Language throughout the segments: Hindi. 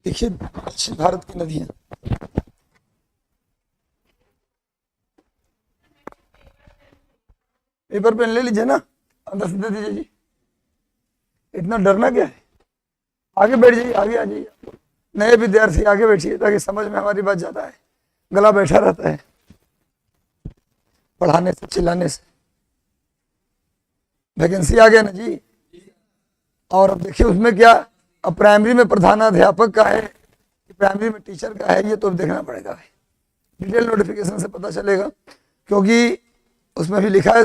देखिए दक्षिण भारत की नदियां, पेपर पेन ले लीजिए ना, अंदर से दे दीजिए जी। इतना डरना क्या है, आगे बैठ जाइए, आगे आ जाइए। नए विद्यार्थी आगे बैठिए ताकि समझ में हमारी बात ज्यादा है। गला बैठा रहता है पढ़ाने से, चिल्लाने से। वैकेंसी आ गया ना जी। और अब देखिए उसमें क्या, अब प्राइमरी में प्रधानाध्यापक का है, प्राइमरी में टीचर का है, ये तो अब देखना पड़ेगा भाई। डिटेल नोटिफिकेशन से पता चलेगा, क्योंकि उसमें भी लिखा है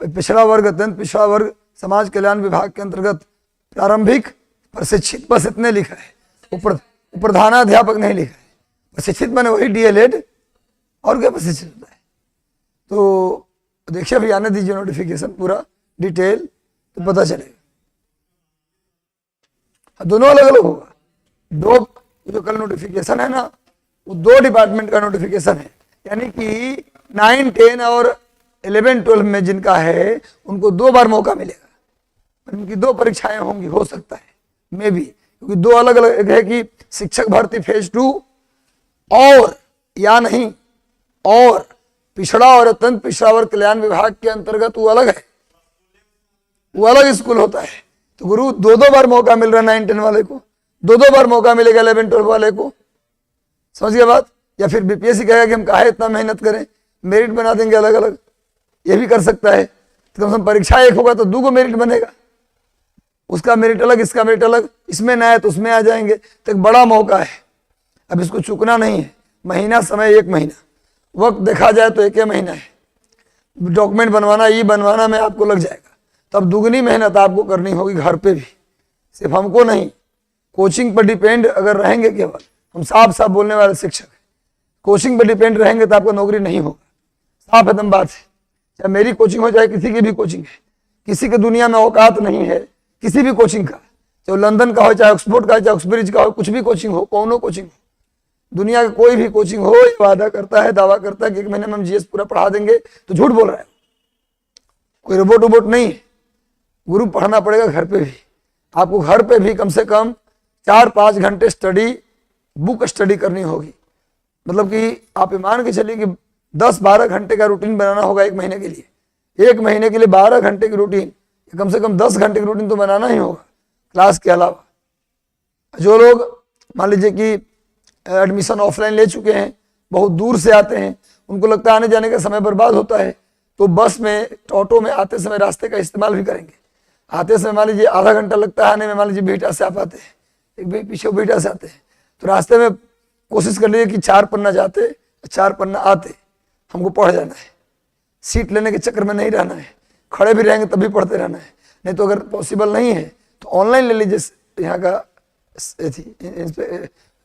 पिछड़ा वर्ग, अत्यंत पिछड़ा वर्ग समाज कल्याण विभाग के अंतर्गत प्रारंभिक प्रशिक्षित, बस इतने लिखा है, ऊपर प्रधानाध्यापक नहीं लिखा है। प्रशिक्षित माने वही डीएलएड, और क्या प्रशिक्षित होता है। तो देखिए अभी आने दीजिए नोटिफिकेशन पूरा डिटेल, तो पता चलेगा। दोनों अलग अलग होगा। दो जो कल नोटिफिकेशन है ना, वो 2 डिपार्टमेंट का नोटिफिकेशन है, यानी कि 9, 10 और 11, 12 में जिनका है उनको 2 बार मौका मिलेगा। उनकी 2 परीक्षाएं होंगी, हो सकता है मे भी, क्योंकि 2 अलग अलग है कि शिक्षक भर्ती फेज 2 और या नहीं, और पिछड़ा और अत्यंत पिछड़ा वर्ग कल्याण विभाग के अंतर्गत वो अलग है, वो अलग स्कूल होता है। तो गुरु 2 बार मौका मिल रहा है 9, 10 वाले को, 2 बार मौका मिलेगा 11, 12 वाले को। समझ गए बात। या फिर बीपीएससी कहेगा कि हम काहे इतना मेहनत करें, मेरिट बना देंगे अलग अलग, ये भी कर सकता है। तो कम से कम परीक्षा एक होगा तो 2 मेरिट बनेगा, उसका मेरिट अलग, इसका मेरिट अलग, इसमें ना है तो उसमें आ जाएंगे। तो एक बड़ा मौका है, अब इसको चूकना नहीं है। महीना समय 1 महीना, वक्त देखा जाए तो 1 महीना है। डॉक्यूमेंट बनवाना, ये बनवाना में आपको लग जाएगा, तब दुगनी मेहनत आपको करनी होगी घर पे भी, सिर्फ हमको नहीं। कोचिंग पर डिपेंड अगर रहेंगे, केवल हम साफ साफ बोलने वाले शिक्षक हैं, कोचिंग पर डिपेंड रहेंगे तो आपको नौकरी नहीं होगा। साफ एकदम बात है, चाहे मेरी कोचिंग हो, चाहे किसी की भी कोचिंग है। किसी के दुनिया में औकात नहीं है किसी भी कोचिंग का, चाहे लंदन का हो, चाहे ऑक्सफोर्ड का, चाहे ऑक्सब्रिज का हो, कुछ भी कोचिंग हो, कौनो कोचिंग हो, दुनिया का कोई भी कोचिंग हो, ये वादा करता है, दावा करता है कि 1 महीने में हम जीएस पूरा पढ़ा देंगे, तो झूठ बोल रहा है। कोई रोबोट वोबोट नहीं है। गुरु पढ़ना पड़ेगा घर पे भी, आपको घर पे भी कम से कम 4-5 घंटे स्टडी, बुक स्टडी करनी होगी। मतलब कि आप मान के चलिए कि 10-12 घंटे का रूटीन बनाना होगा 1 महीने के लिए। 1 महीने के लिए 12 घंटे की रूटीन, कम से कम 10 घंटे की रूटीन तो बनाना ही होगा क्लास के अलावा। जो लोग मान लीजिए कि एडमिशन ऑफलाइन ले चुके हैं, बहुत दूर से आते हैं, उनको लगता है आने जाने का समय बर्बाद होता है, तो बस में, ऑटो में आते समय रास्ते का इस्तेमाल भी करेंगे। आते समय मान लीजिए आधा घंटा लगता है आने में, मान लीजिए बीटा से आप आते हैं, एक पीछे बीटा से आते हैं, तो रास्ते में कोशिश कर लीजिए कि 4 पन्ना जाते, 4 पन्ना आते, हमको पढ़ जाना है। सीट लेने के चक्कर में नहीं रहना है, खड़े भी रहेंगे तभी पढ़ते रहना है। नहीं तो अगर पॉसिबल नहीं है तो ऑनलाइन ले लीजिए, यहाँ का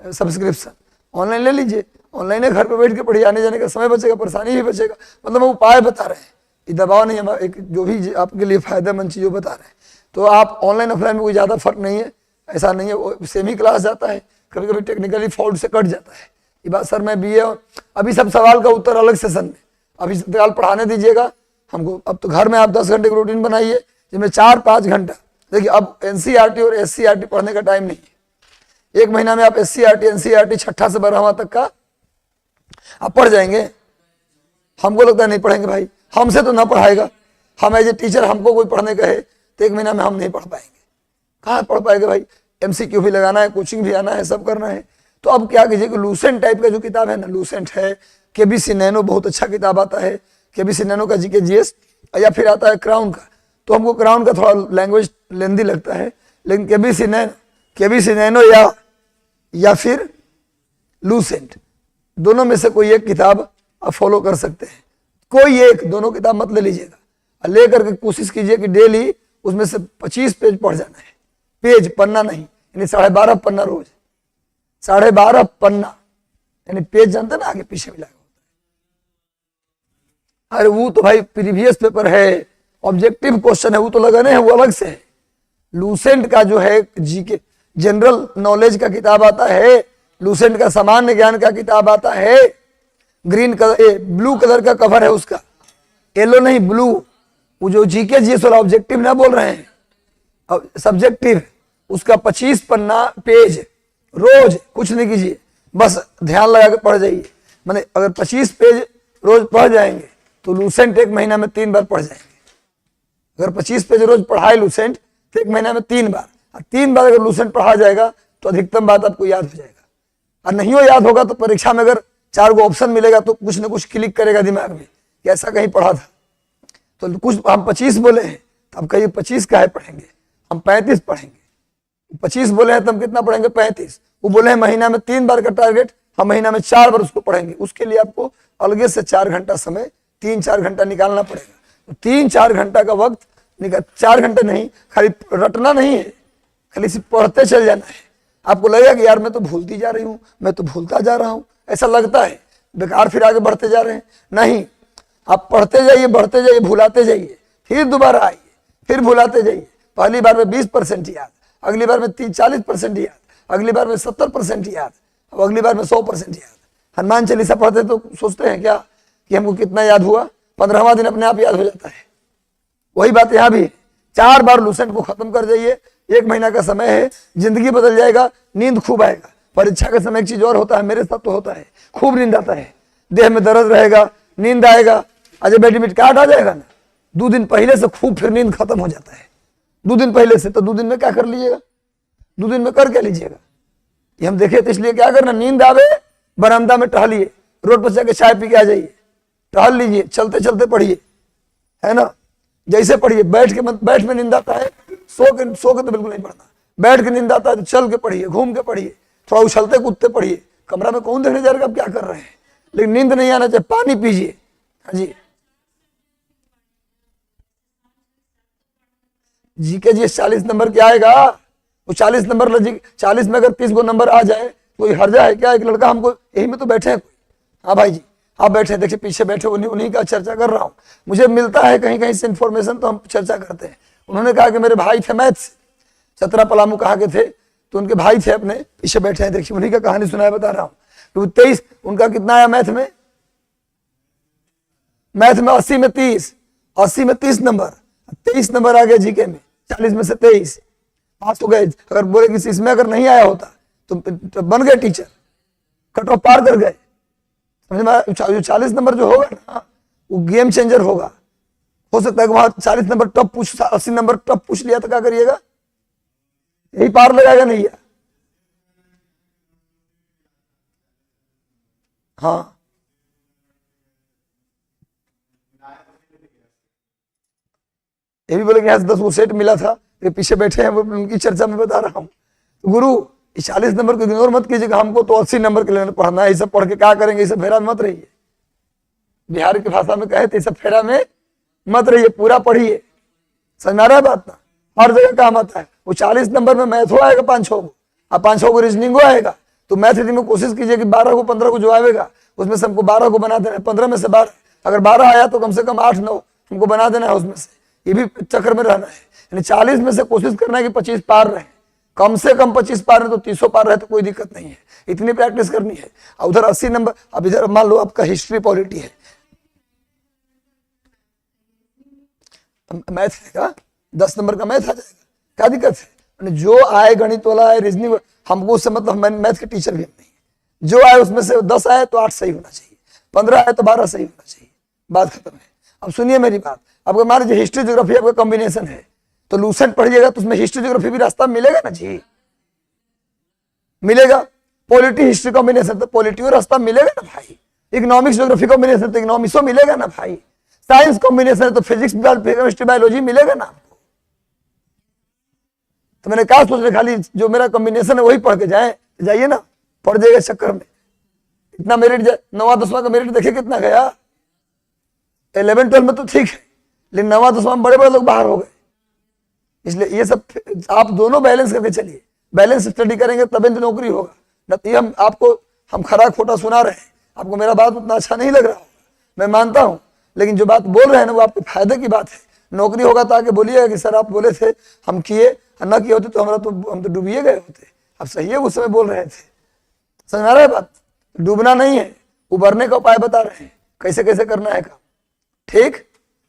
सब्सक्रिप्शन ऑनलाइन ले लीजिए, ऑनलाइन घर पे बैठ के पढ़िए, आने जाने का समय बचेगा, परेशानी भी बचेगा। मतलब हम उपाय बता रहे हैं, ये दबाव नहीं है, एक जो भी आपके लिए फायदेमंद चीज़ बता रहे हैं। तो आप ऑनलाइन ऑफलाइन में कोई ज़्यादा फर्क नहीं है, ऐसा नहीं है, सेम ही क्लास जाता है, कभी कभी टेक्निकली फॉल्ट से कट जाता है। ये बात सर मैं बीए, अभी सब सवाल का उत्तर अलग सेशन में, अभी सवाल पढ़ाने दीजिएगा हमको। अब तो घर में आप 10 घंटे की रूटीन बनाइए, जिसमें 4-5 घंटा। देखिए अब एनसीईआरटी और एससीईआरटी पढ़ने का टाइम नहीं है। 1 महीना में आप एससीईआरटी, एनसीईआरटी 6ठा से 12वां तक का आप पढ़ जाएंगे। हमको लगता है नहीं पढ़ेंगे भाई, हमसे तो ना पढ़ाएगा। हम एज ए टीचर हमको कोई पढ़ने का है तो 1 महीना में हम नहीं पढ़ पाएंगे, कहाँ पढ़ पाएंगे भाई। एमसीक्यू भी लगाना है, कोचिंग भी आना है, सब करना है। तो अब क्या कीजिए कि लूसेंट टाइप का जो किताब है ना, लूसेंट है, केबीसी नैनो बहुत अच्छा किताब आता है, केबीसी नैनो का जीके जीएस, या फिर आता है क्राउन का। तो हमको क्राउन का थोड़ा लैंग्वेज लेंदी लगता है, लेकिन केबीसी नैनो या फिर लूसेंट, दोनों में से कोई एक किताब आप फॉलो कर सकते हैं। कोई एक, दोनों किताब मत ले लीजिएगा, लेकर के कोशिश कीजिए कि डेली उसमें से 25 पेज पढ़ जाना है। पेज, पन्ना नहीं, यानी 12.5 पन्ना रोज, 12.5 पन्ना, यानी पेज जानते ना, आगे पीछे मिला होता है। अरे वो तो भाई प्रीवियस पेपर है, ऑब्जेक्टिव क्वेश्चन है, वो तो लगाने हैं, वो अलग से है। लूसेंट का जो है जीके जनरल नॉलेज का किताब आता है, लूसेंट का सामान्य ज्ञान का किताब आता है। ग्रीन कलर, ब्लू कलर का कवर है उसका, येलो नहीं ब्लू। वो जो जीके जीएस वाला ऑब्जेक्टिव ना बोल रहे हैं, सब्जेक्टिव, उसका 25 पन्ना पेज, रोज कुछ नहीं कीजिए, बस ध्यान लगा के पढ़ जाइए। माने अगर 25 पेज रोज पढ़ जाएंगे तो लूसेंट एक महीना में 3 बार पढ़ जाएंगे। अगर 25 पेज रोज पढ़ाए लूसेंट तो एक महीना में 3 बार, और 3 बार अगर लूसेंट पढ़ा जाएगा तो अधिकतम बात आपको याद हो जाएगा। और नहीं हो याद होगा तो परीक्षा में अगर 4 गो ऑप्शन मिलेगा तो कुछ ना कुछ क्लिक करेगा दिमाग में कि ऐसा कहीं पढ़ा था। तो कुछ हम 25 बोले हैं तो हम कहिए 25 का है पढ़ेंगे, हम 35 पढ़ेंगे। 25 बोले हैं तो हम कितना पढ़ेंगे 35। वो बोले हैं महीना में 3 बार का टारगेट, हम महीना में 4 बार उसको पढ़ेंगे। उसके लिए आपको अलग से 4 घंटा समय, 3-4 घंटा निकालना पड़ेगा। तो 3-4 घंटा का वक्त निकाल, 4 घंटे नहीं, खाली रटना नहीं है, खाली सिर्फ पढ़ते चल जाना है। आपको लगेगा कि यार मैं तो भूलती जा रही हूँ, मैं तो भूलता जा रहा हूँ, ऐसा लगता है, बेकार फिर आगे बढ़ते जा रहे हैं। नहीं, आप पढ़ते जाइए, बढ़ते जाइए, भुलाते जाइए, फिर दोबारा आइए, फिर भुलाते जाइए। पहली बार में 20% याद, अगली बार में 40% याद, अगली बार में 70% याद, अब अगली बार में 100% याद। हनुमान चालीसा पढ़ते तो सोचते हैं क्या कि हमको कितना याद हुआ, 15वां दिन अपने आप याद हो जाता है। वही बात यहाँ भी, 4 बार लूसेंट को खत्म कर जाइए। 1 महीना का समय है, जिंदगी बदल जाएगा, नींद खूब आएगा। परीक्षा के समय एक चीज और होता है, मेरे साथ तो होता है, खूब नींद आता है, देह में दर्द रहेगा, नींद आएगा, अजय बेडमिट कार्ड आ जाएगा ना, 2 दिन पहले से खूब फिर नींद खत्म हो जाता है। 2 दिन पहले से, तो 2 दिन में क्या कर लीजिएगा, 2 दिन में कर क्या लीजिएगा, ये हम देखे। तो इसलिए क्या करना, नींद आवे बरामदा में टहलिए, रोड पर जाके चाय पी के आ जाइए, टहल लीजिए, चलते चलते पढ़िए, है ना। जैसे पढ़िए, बैठ में नींद आता है, सो के तो बिल्कुल नहीं पढ़ना। बैठ के नींद आता है तो चल के पढ़िए, घूम के पढ़िए, थोड़ा उछलते कूदते पढ़िए। कमरा में कौन देखने जा रहा है आप क्या कर रहे हैं, लेकिन नींद नहीं आना चाहिए, पानी पीजिए। हाँ जी, जीके जी 40 नंबर क्या आएगा, वो 40 नंबर, 40 में अगर 30 गो नंबर आ जाए कोई हर्जा है क्या। एक लड़का हमको, यही में तो बैठे हैं कोई, हाँ भाई जी आप बैठे, देखिए पीछे बैठे, उन्हीं का चर्चा कर रहा हूँ। मुझे मिलता है कहीं कहीं से इन्फॉर्मेशन, तो हम चर्चा करते हैं। उन्होंने कहा कि मेरे भाई थे मैथ्स, चतरा पलामू कहा के थे, तो उनके भाई थे अपने, पीछे बैठे हैं, देखिए उन्हीं का कहानी सुनाया, बता रहा हूँ। तो 23 उनका कितना आया मैथ में 80 में 30, 80 में 30 नंबर, 23 नंबर आ गया जीके में, 40 में से 23, पास हो गए। अगर बोले कि इसमें अगर नहीं आया होता तो बन गए टीचर, कट ऑफ पार कर गए। समझ में, जो 40 नंबर जो होगा ना वो गेम चेंजर होगा। हो सकता है कि वहां 40 नंबर टॉप पूछ, 80 नंबर टॉप पूछ लिया तो क्या करिएगा, यही पार लगाएगा नहीं है। हाँ, ये भी बोले कि यहाँ से 10 वो सेट मिला था, ये पीछे बैठे हैं, वो उनकी चर्चा में बता रहा हूँ। तो गुरु 40 नंबर को इग्नोर मत कीजिएगा, हमको तो 80 नंबर के लिए पढ़ना है, ये सब पढ़ के क्या करेंगे, ये सब फेरा में मत रहिए। बिहार की भाषा में कहे तो ये सब फेरा में मत रहिए, पूरा पढ़िए। समझ में आ रहा है बात ना, हर जगह काम आता है। वो 40 नंबर में मैथो आएगा 5-6 को, और 5-6 को रीजनिंग आएगा। तो मैथ में कोशिश कीजिए कि 12 को 15 को जो आएगा उसमें से हमको 12 को बना देना है, 15 में से 12, अगर 12 आया तो कम से कम 8-9 हमको बना देना है उसमें से, ये भी चक्कर में रहना है। यानी 40 में से कोशिश करना है कि 25 पार रहे, कम से कम 25 पार रहे, तो 30 पार रहे तो कोई दिक्कत नहीं है, इतनी प्रैक्टिस करनी है। और उधर 80 नंबर, अब इधर मान लो आपका हिस्ट्री पॉलिटी है, मैथ है, 10 नंबर का मैथ आ जाएगा, क्या दिक्कत है। जो आए गणित वाला है, रीजनिंग, हमको उससे मतलब मैथ के टीचर भी हम नहीं है। जो आए उसमें से 10 आए तो 8 सही होना चाहिए, 15 आए तो 12 सही होना चाहिए, बात खत्म है। अब सुनिए मेरी बात, आपको मान लीजिए हिस्ट्री ज्योग्राफी आपका कॉम्बिनेशन है, तो लूसेंट पढ़िएगा तो उसमें हिस्ट्री ज्योग्राफी भी रास्ता मिलेगा ना जी, मिलेगा। पॉलिटी हिस्ट्री कॉम्बिनेशन तो पॉलिटी रास्ता मिलेगा ना भाई। इकोनॉमिक्स ज्योग्राफी कॉम्बिनेशन तो इकोनॉमिक्सो मिलेगा ना भाई। साइंस कॉम्बिनेशन तो फिजिक्स केमिस्ट्री बायोलॉजी मिलेगा ना आपको। तो मैंने कहा सोच रहे खाली जो मेरा कॉम्बिनेशन है वही पढ़ के जाइए ना, पढ़ जाएगा चक्कर में। इतना मेरिट 9वां 10वां का मेरिट देखिए कितना गया। 11-12 में तो ठीक है, लेकिन 9वां 10वां में बड़े बड़े लोग बाहर हो गए। इसलिए ये सब आप दोनों बैलेंस करके चलिए, बैलेंस स्टडी करेंगे तभी तो नौकरी होगा। न तो हम आपको हम खरा खोटा सुना रहे हैं, आपको मेरा बात उतना अच्छा नहीं लग रहा होगा, मैं मानता हूं, लेकिन जो बात बोल रहे हैं ना वो आपके फायदे की बात है। नौकरी होगा तो आके बोलिएगा कि सर आप बोले थे, हम किए, न किए होते तो हम तो डूबिए गए होते। अब सही है, उस समय बोल रहे थे, समझ आ रहा है बात। डूबना नहीं है, उबरने का उपाय बता रहे हैं, कैसे कैसे करना है काम। ठीक,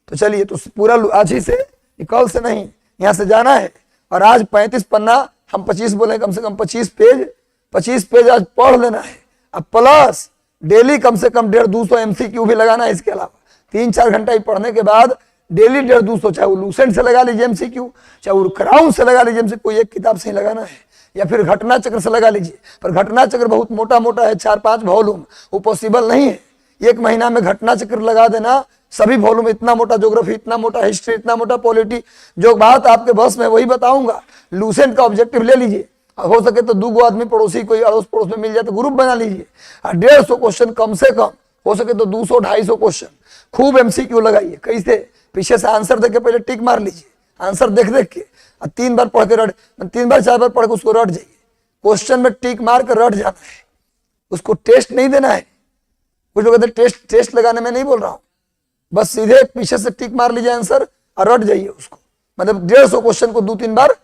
तो चलिए, तो पूरा आज ही से, कल से नहीं, यहाँ से जाना है। और आज 35 पन्ना, हम 25 बोले, कम से कम 25 पेज 25 पेज आज पढ़ लेना है। अब प्लस डेली कम से कम 150-200 MCQ भी लगाना है। इसके अलावा 3-4 घंटा ही पढ़ने के बाद डेली 150-200, चाहे वो लूसेंट से लगा लीजिए MCQ, चाहे वो क्राउन से लगा लीजिए, MCQ कोई एक किताब से ही लगाना है, या फिर घटना चक्र से लगा लीजिए। पर घटना चक्र बहुत मोटा मोटा है, 4-5 वॉल्यूम, वो पॉसिबल नहीं है। 1 महीना में घटना चक्र लगा देना, सभी वॉल्यूम, इतना मोटा ज्योग्राफी, इतना मोटा हिस्ट्री, इतना मोटा पॉलिटी, जो बात आपके बस में वही बताऊंगा। लूसेंट का ऑब्जेक्टिव ले लीजिए, हो सके तो 2 आदमी पड़ोसी कोई अड़ोस पड़ोस में मिल जाए तो ग्रुप बना लीजिए, 150 क्वेश्चन कम से कम, हो सके तो 200-250 क्वेश्चन, खूब MCQ लगाइए। कैसे? पीछे से आंसर देख के पहले टिक मार लीजिए, आंसर देख देख के, और 3 बार पढ़ के रट, 3 बार 4 बार पढ़ के उसको रट जाइए। क्वेश्चन में टिक मार कर रट जाना है, उसको टेस्ट नहीं देना है। कुछ लोग कहते टेस्ट लगाने में नहीं बोल रहा हूं, बस सीधे पीछे से टिक मार लीजिए आंसर और रट जाइए उसको। मतलब 150 क्वेश्चन को 2-3 बार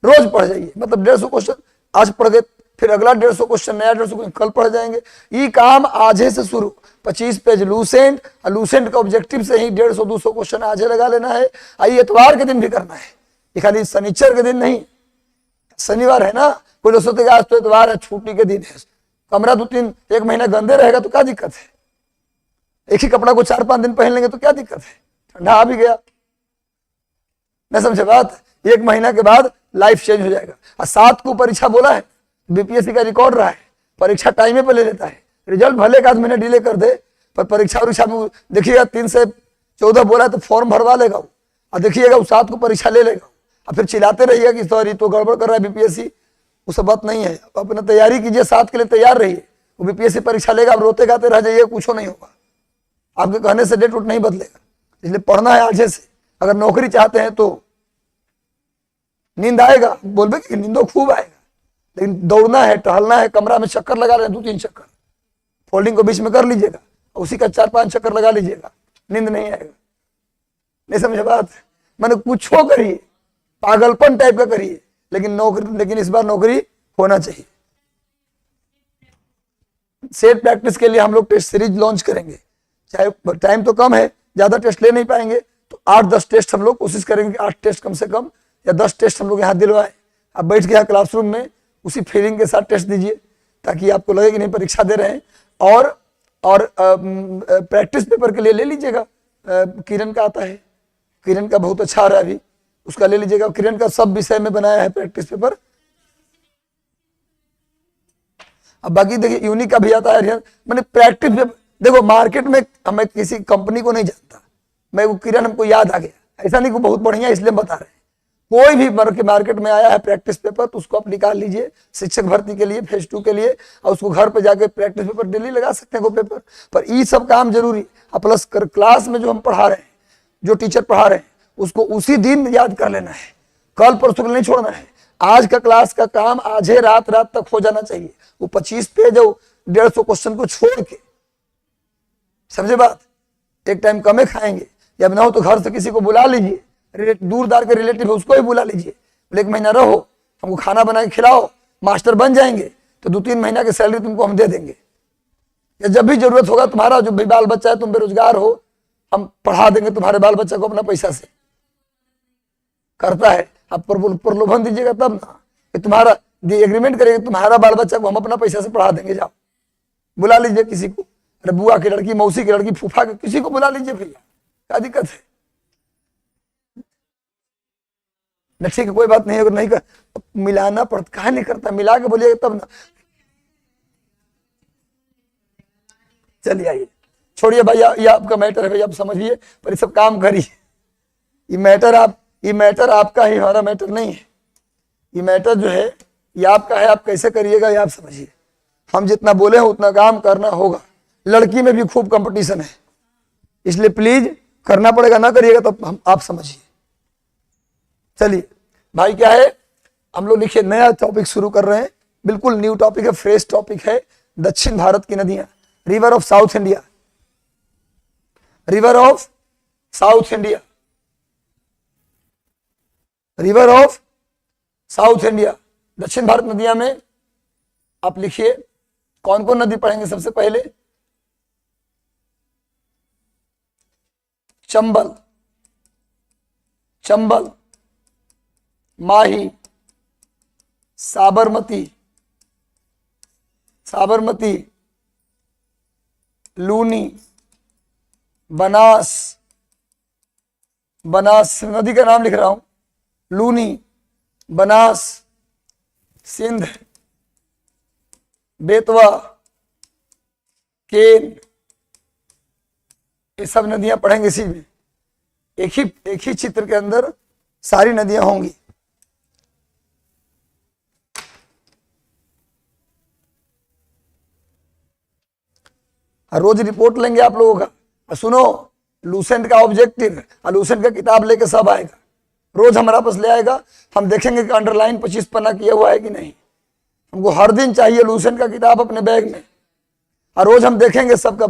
रोज पढ़ जाइए। मतलब 150 क्वेश्चन आज पढ़ गए, फिर अगला 150 क्वेश्चन, नया 150 क्वेश्चन कल पढ़ जाएंगे। ये काम आज से शुरू, 25 पेज लूसेंट, और लूसेंट का ऑब्जेक्टिव से ही 150-200 क्वेश्चन आज लगा लेना है। आई इतवार के दिन भी करना है, ये खाली शनिचर के दिन नहीं। शनिवार है ना, कोई लोग सोचते आज तो इतवार है, छुट्टी के दिन है, कमरा 2-3-1 महीना गंदे रहेगा तो क्या दिक्कत है? एक ही कपड़ा को 4-5 दिन पहन लेंगे तो क्या दिक्कत है? ठंडा आ भी गया, मैं समझे बात। 1 महीना के बाद लाइफ चेंज हो जाएगा। और 7 को परीक्षा बोला है, BPSC का रिकॉर्ड रहा है, परीक्षा टाइम पे ले लेता है। रिजल्ट भले एक आध महीने डिले कर दे, पर परीक्षा में देखिएगा 3 से 14 बोला है तो फॉर्म भरवा लेगा वो, और देखिएगा वो 7 को परीक्षा ले लेगा, और फिर चिल्लाते रहिएगा कि सॉरी तो गड़बड़ कर रहा है BPSC। वो सब बात नहीं है, अपना तैयारी कीजिए, 7 के लिए तैयार रहिए। वो BPSC परीक्षा लेगा, आप रोते गाते रह जाइए, कुछ नहीं होगा, आपके कहने से डेट उट नहीं बदलेगा। इसलिए पढ़ना है आज से। अगर नौकरी चाहते हैं तो नींद आएगा, बोलबे कि नींदो खूब आएगा, लेकिन दौड़ना है, टहलना है, कमरा में चक्कर लगा रहे हैं 2-3 चक्कर, फोल्डिंग को बीच में कर लीजिएगा, उसी का 4-5 चक्कर लगा लीजिएगा, नींद नहीं आएगा। नहीं समझे बात? मैंने कुछ हो करिए, पागलपन टाइप का करिए, लेकिन इस बार नौकरी होना चाहिए। सेट प्रैक्टिस के लिए हम लोग टेस्ट सीरीज लॉन्च करेंगे, चाहे टाइम तो कम है, ज्यादा टेस्ट ले नहीं पाएंगे तो 8-10 टेस्ट हम लोग कोशिश करेंगे, 8 टेस्ट कम से कम या 10 टेस्ट हम लोग यहाँ दिलवाए। आप बैठ के यहाँ क्लासरूम में उसी फीलिंग के साथ टेस्ट दीजिए, ताकि आपको लगे कि नहीं परीक्षा दे रहे हैं। और प्रैक्टिस पेपर के लिए ले लीजिएगा, किरण का आता है, किरण का बहुत अच्छा आ रहा है अभी, उसका ले लीजिएगा। किरण का सब विषय में बनाया है प्रैक्टिस पेपर। अब बाकी देखिए यूनिक का भी आता है, मैंने प्रैक्टिस पेपर देखो, मार्केट में हमें किसी कंपनी को नहीं जानता मैं, वो किरण हमको याद आ गया, ऐसा नहीं को बहुत बढ़िया इसलिए बता रहे हैं। कोई भी मार्केट में आया है प्रैक्टिस पेपर तो उसको आप निकाल लीजिए, शिक्षक भर्ती के लिए फेज 2 के लिए, और उसको घर पे जाके प्रैक्टिस पेपर डेली लगा सकते हैं वो पेपर पर। ये सब काम जरूरी, प्लस क्लास में जो हम पढ़ा रहे हैं, जो टीचर पढ़ा रहे हैं, उसको उसी दिन याद कर लेना है, कल परसों नहीं छोड़ना है। आज का क्लास का काम आज ही रात तक हो जाना चाहिए। वो 25 पेज 150 क्वेश्चन को छोड़ के, समझे बात? एक टाइम कमे खाएंगे, जब ना हो तो घर से किसी को बुला लीजिए, दूरदार के रिलेटिव है उसको ही बुला लीजिए, 1 महीना रहो, हमको खाना बना के खिलाओ, मास्टर बन जाएंगे तो 2-3 महीना की सैलरी तुमको हम दे देंगे, या जब भी जरूरत होगा तुम्हारा जो भी बाल बच्चा है, तुम बेरोजगार हो, हम पढ़ा देंगे तुम्हारे बाल बच्चा को अपना पैसा से। करता है आप प्रलोभन दीजिएगा तब ना, कि तुम्हारा एग्रीमेंट करेंगे, तुम्हारा बाल बच्चा को हम अपना पैसा से पढ़ा देंगे, जाओ बुला लीजिए किसी को, अरे बुआ की लड़की, मौसी की लड़की, फूफा के किसी को बुला लीजिए भैया, क्या दिक्कत है? न ठीक है, कोई बात नहीं, अगर नहीं कर मिलाना पड़ता, कहा नहीं करता, मिला के बोलिएगा तब ना। चलिए आइए, छोड़िए भैया, ये आपका मैटर है भैया, आप समझिए, पर ये सब काम करिए। ये मैटर आपका ही, हमारा मैटर नहीं है। ये मैटर जो है ये आपका है, आप कैसे करिएगा ये आप समझिए। हम जितना बोले हैं उतना काम करना होगा। लड़की में भी खूब कंपटीशन है, इसलिए प्लीज करना पड़ेगा, ना करिएगा तो हम आप समझिए। चलिए भाई, क्या है, हम लोग लिखिए नया टॉपिक शुरू कर रहे हैं, बिल्कुल न्यू टॉपिक है, फ्रेश टॉपिक है। दक्षिण भारत की नदियां, river of south India, river of south India, river of south India, दक्षिण भारत नदियां में आप लिखिए कौन कौन नदी पढ़ेंगे। सबसे पहले चंबल, चंबल, माही, साबरमती, साबरमती, लूनी, बनास, बनास नदी का नाम लिख रहा हूं, लूनी, बनास, सिंध, बेतवा, केन, ये सब नदियां पढ़ेंगे इसी में। एक ही चित्र के अंदर सारी नदियां होंगी। रोज रिपोर्ट लेंगे आप लोगों का। और सुनो, लूसेंट का ऑब्जेक्टिव और लूसेंट का किताब लेके सब आएगा, रोज हमारा पास ले आएगा। हम देखेंगे कि अंडरलाइन 25 पन्ना किया हुआ है कि नहीं। हमको हर दिन चाहिए लूसेंट का किताब अपने बैग में, और रोज हम देखेंगे सबका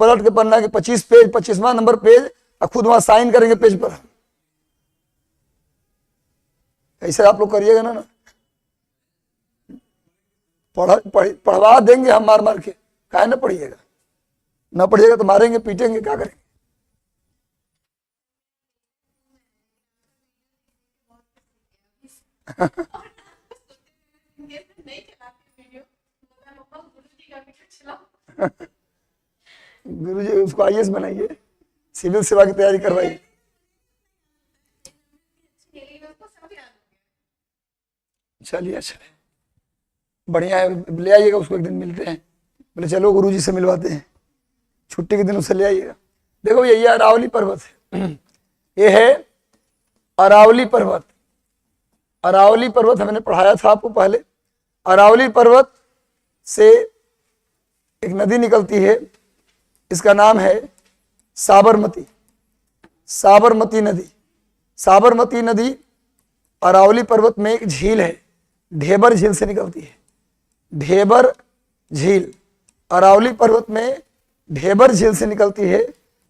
पलट के पन्ना के 25 पेज, 25वां नंबर पेज, और खुद वहां साइन करेंगे पेज पर। ऐसे आप लोग करिएगा ना, पढ़वा देंगे हम मार मार के। काहे ना पढ़िएगा, ना पढ़िएगा तो मारेंगे पीटेंगे, क्या करेंगे। गुरु जी उसको आईएएस बनाइए, सिविल सेवा की तैयारी करवाइए। चलिए अच्छा बढ़िया है, ले आइएगा उसको, एक दिन मिलते हैं। बोले चलो गुरु जी से मिलवाते हैं, छुट्टी के दिन उसे ले आइएगा। देखो ये अरावली पर्वत है, ये है अरावली पर्वत। अरावली पर्वत हमने पढ़ाया था आपको पहले। अरावली पर्वत से एक नदी निकलती है, इसका नाम है साबरमती। साबरमती नदी, साबरमती नदी अरावली पर्वत में एक झील है, ढेबर झील से निकलती है। ढेबर झील, अरावली पर्वत में ढेबर झील से निकलती है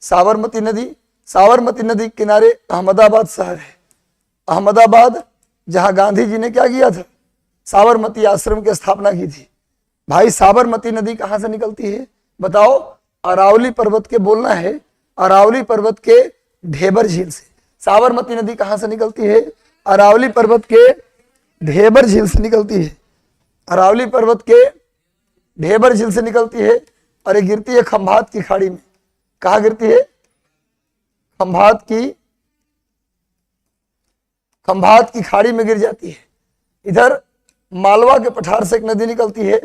साबरमती नदी। साबरमती नदी के किनारे अहमदाबाद शहर है। अहमदाबाद जहां गांधी जी ने क्या किया था, साबरमती आश्रम की स्थापना की थी। भाई साबरमती नदी कहां से निकलती है बताओ? अरावली पर्वत के, बोलना है अरावली पर्वत के ढेबर झील से। साबरमती नदी कहां से निकलती है? अरावली पर्वत के ढेबर झील से निकलती है। अरावली पर्वत के ढेबर झील से निकलती है और ये गिरती है खंभात की खाड़ी में। कहाँ गिरती है? खंभात की खाड़ी में गिर जाती है। इधर मालवा के पठार से एक नदी निकलती है,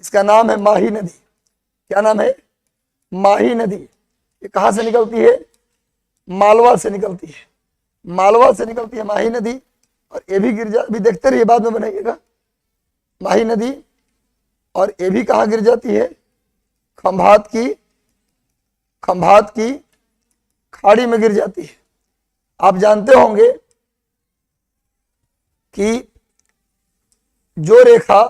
इसका नाम है माही नदी। क्या नाम है? माही नदी। ये कहाँ से निकलती है? मालवा से निकलती है। मालवा से निकलती है माही नदी, और ये भी गिर जा, अभी देखते रहिए, बाद में बनाइएगा। माही नदी, और ये भी कहाँ गिर जाती है? खंभात की खाड़ी में गिर जाती है। आप जानते होंगे कि जो रेखा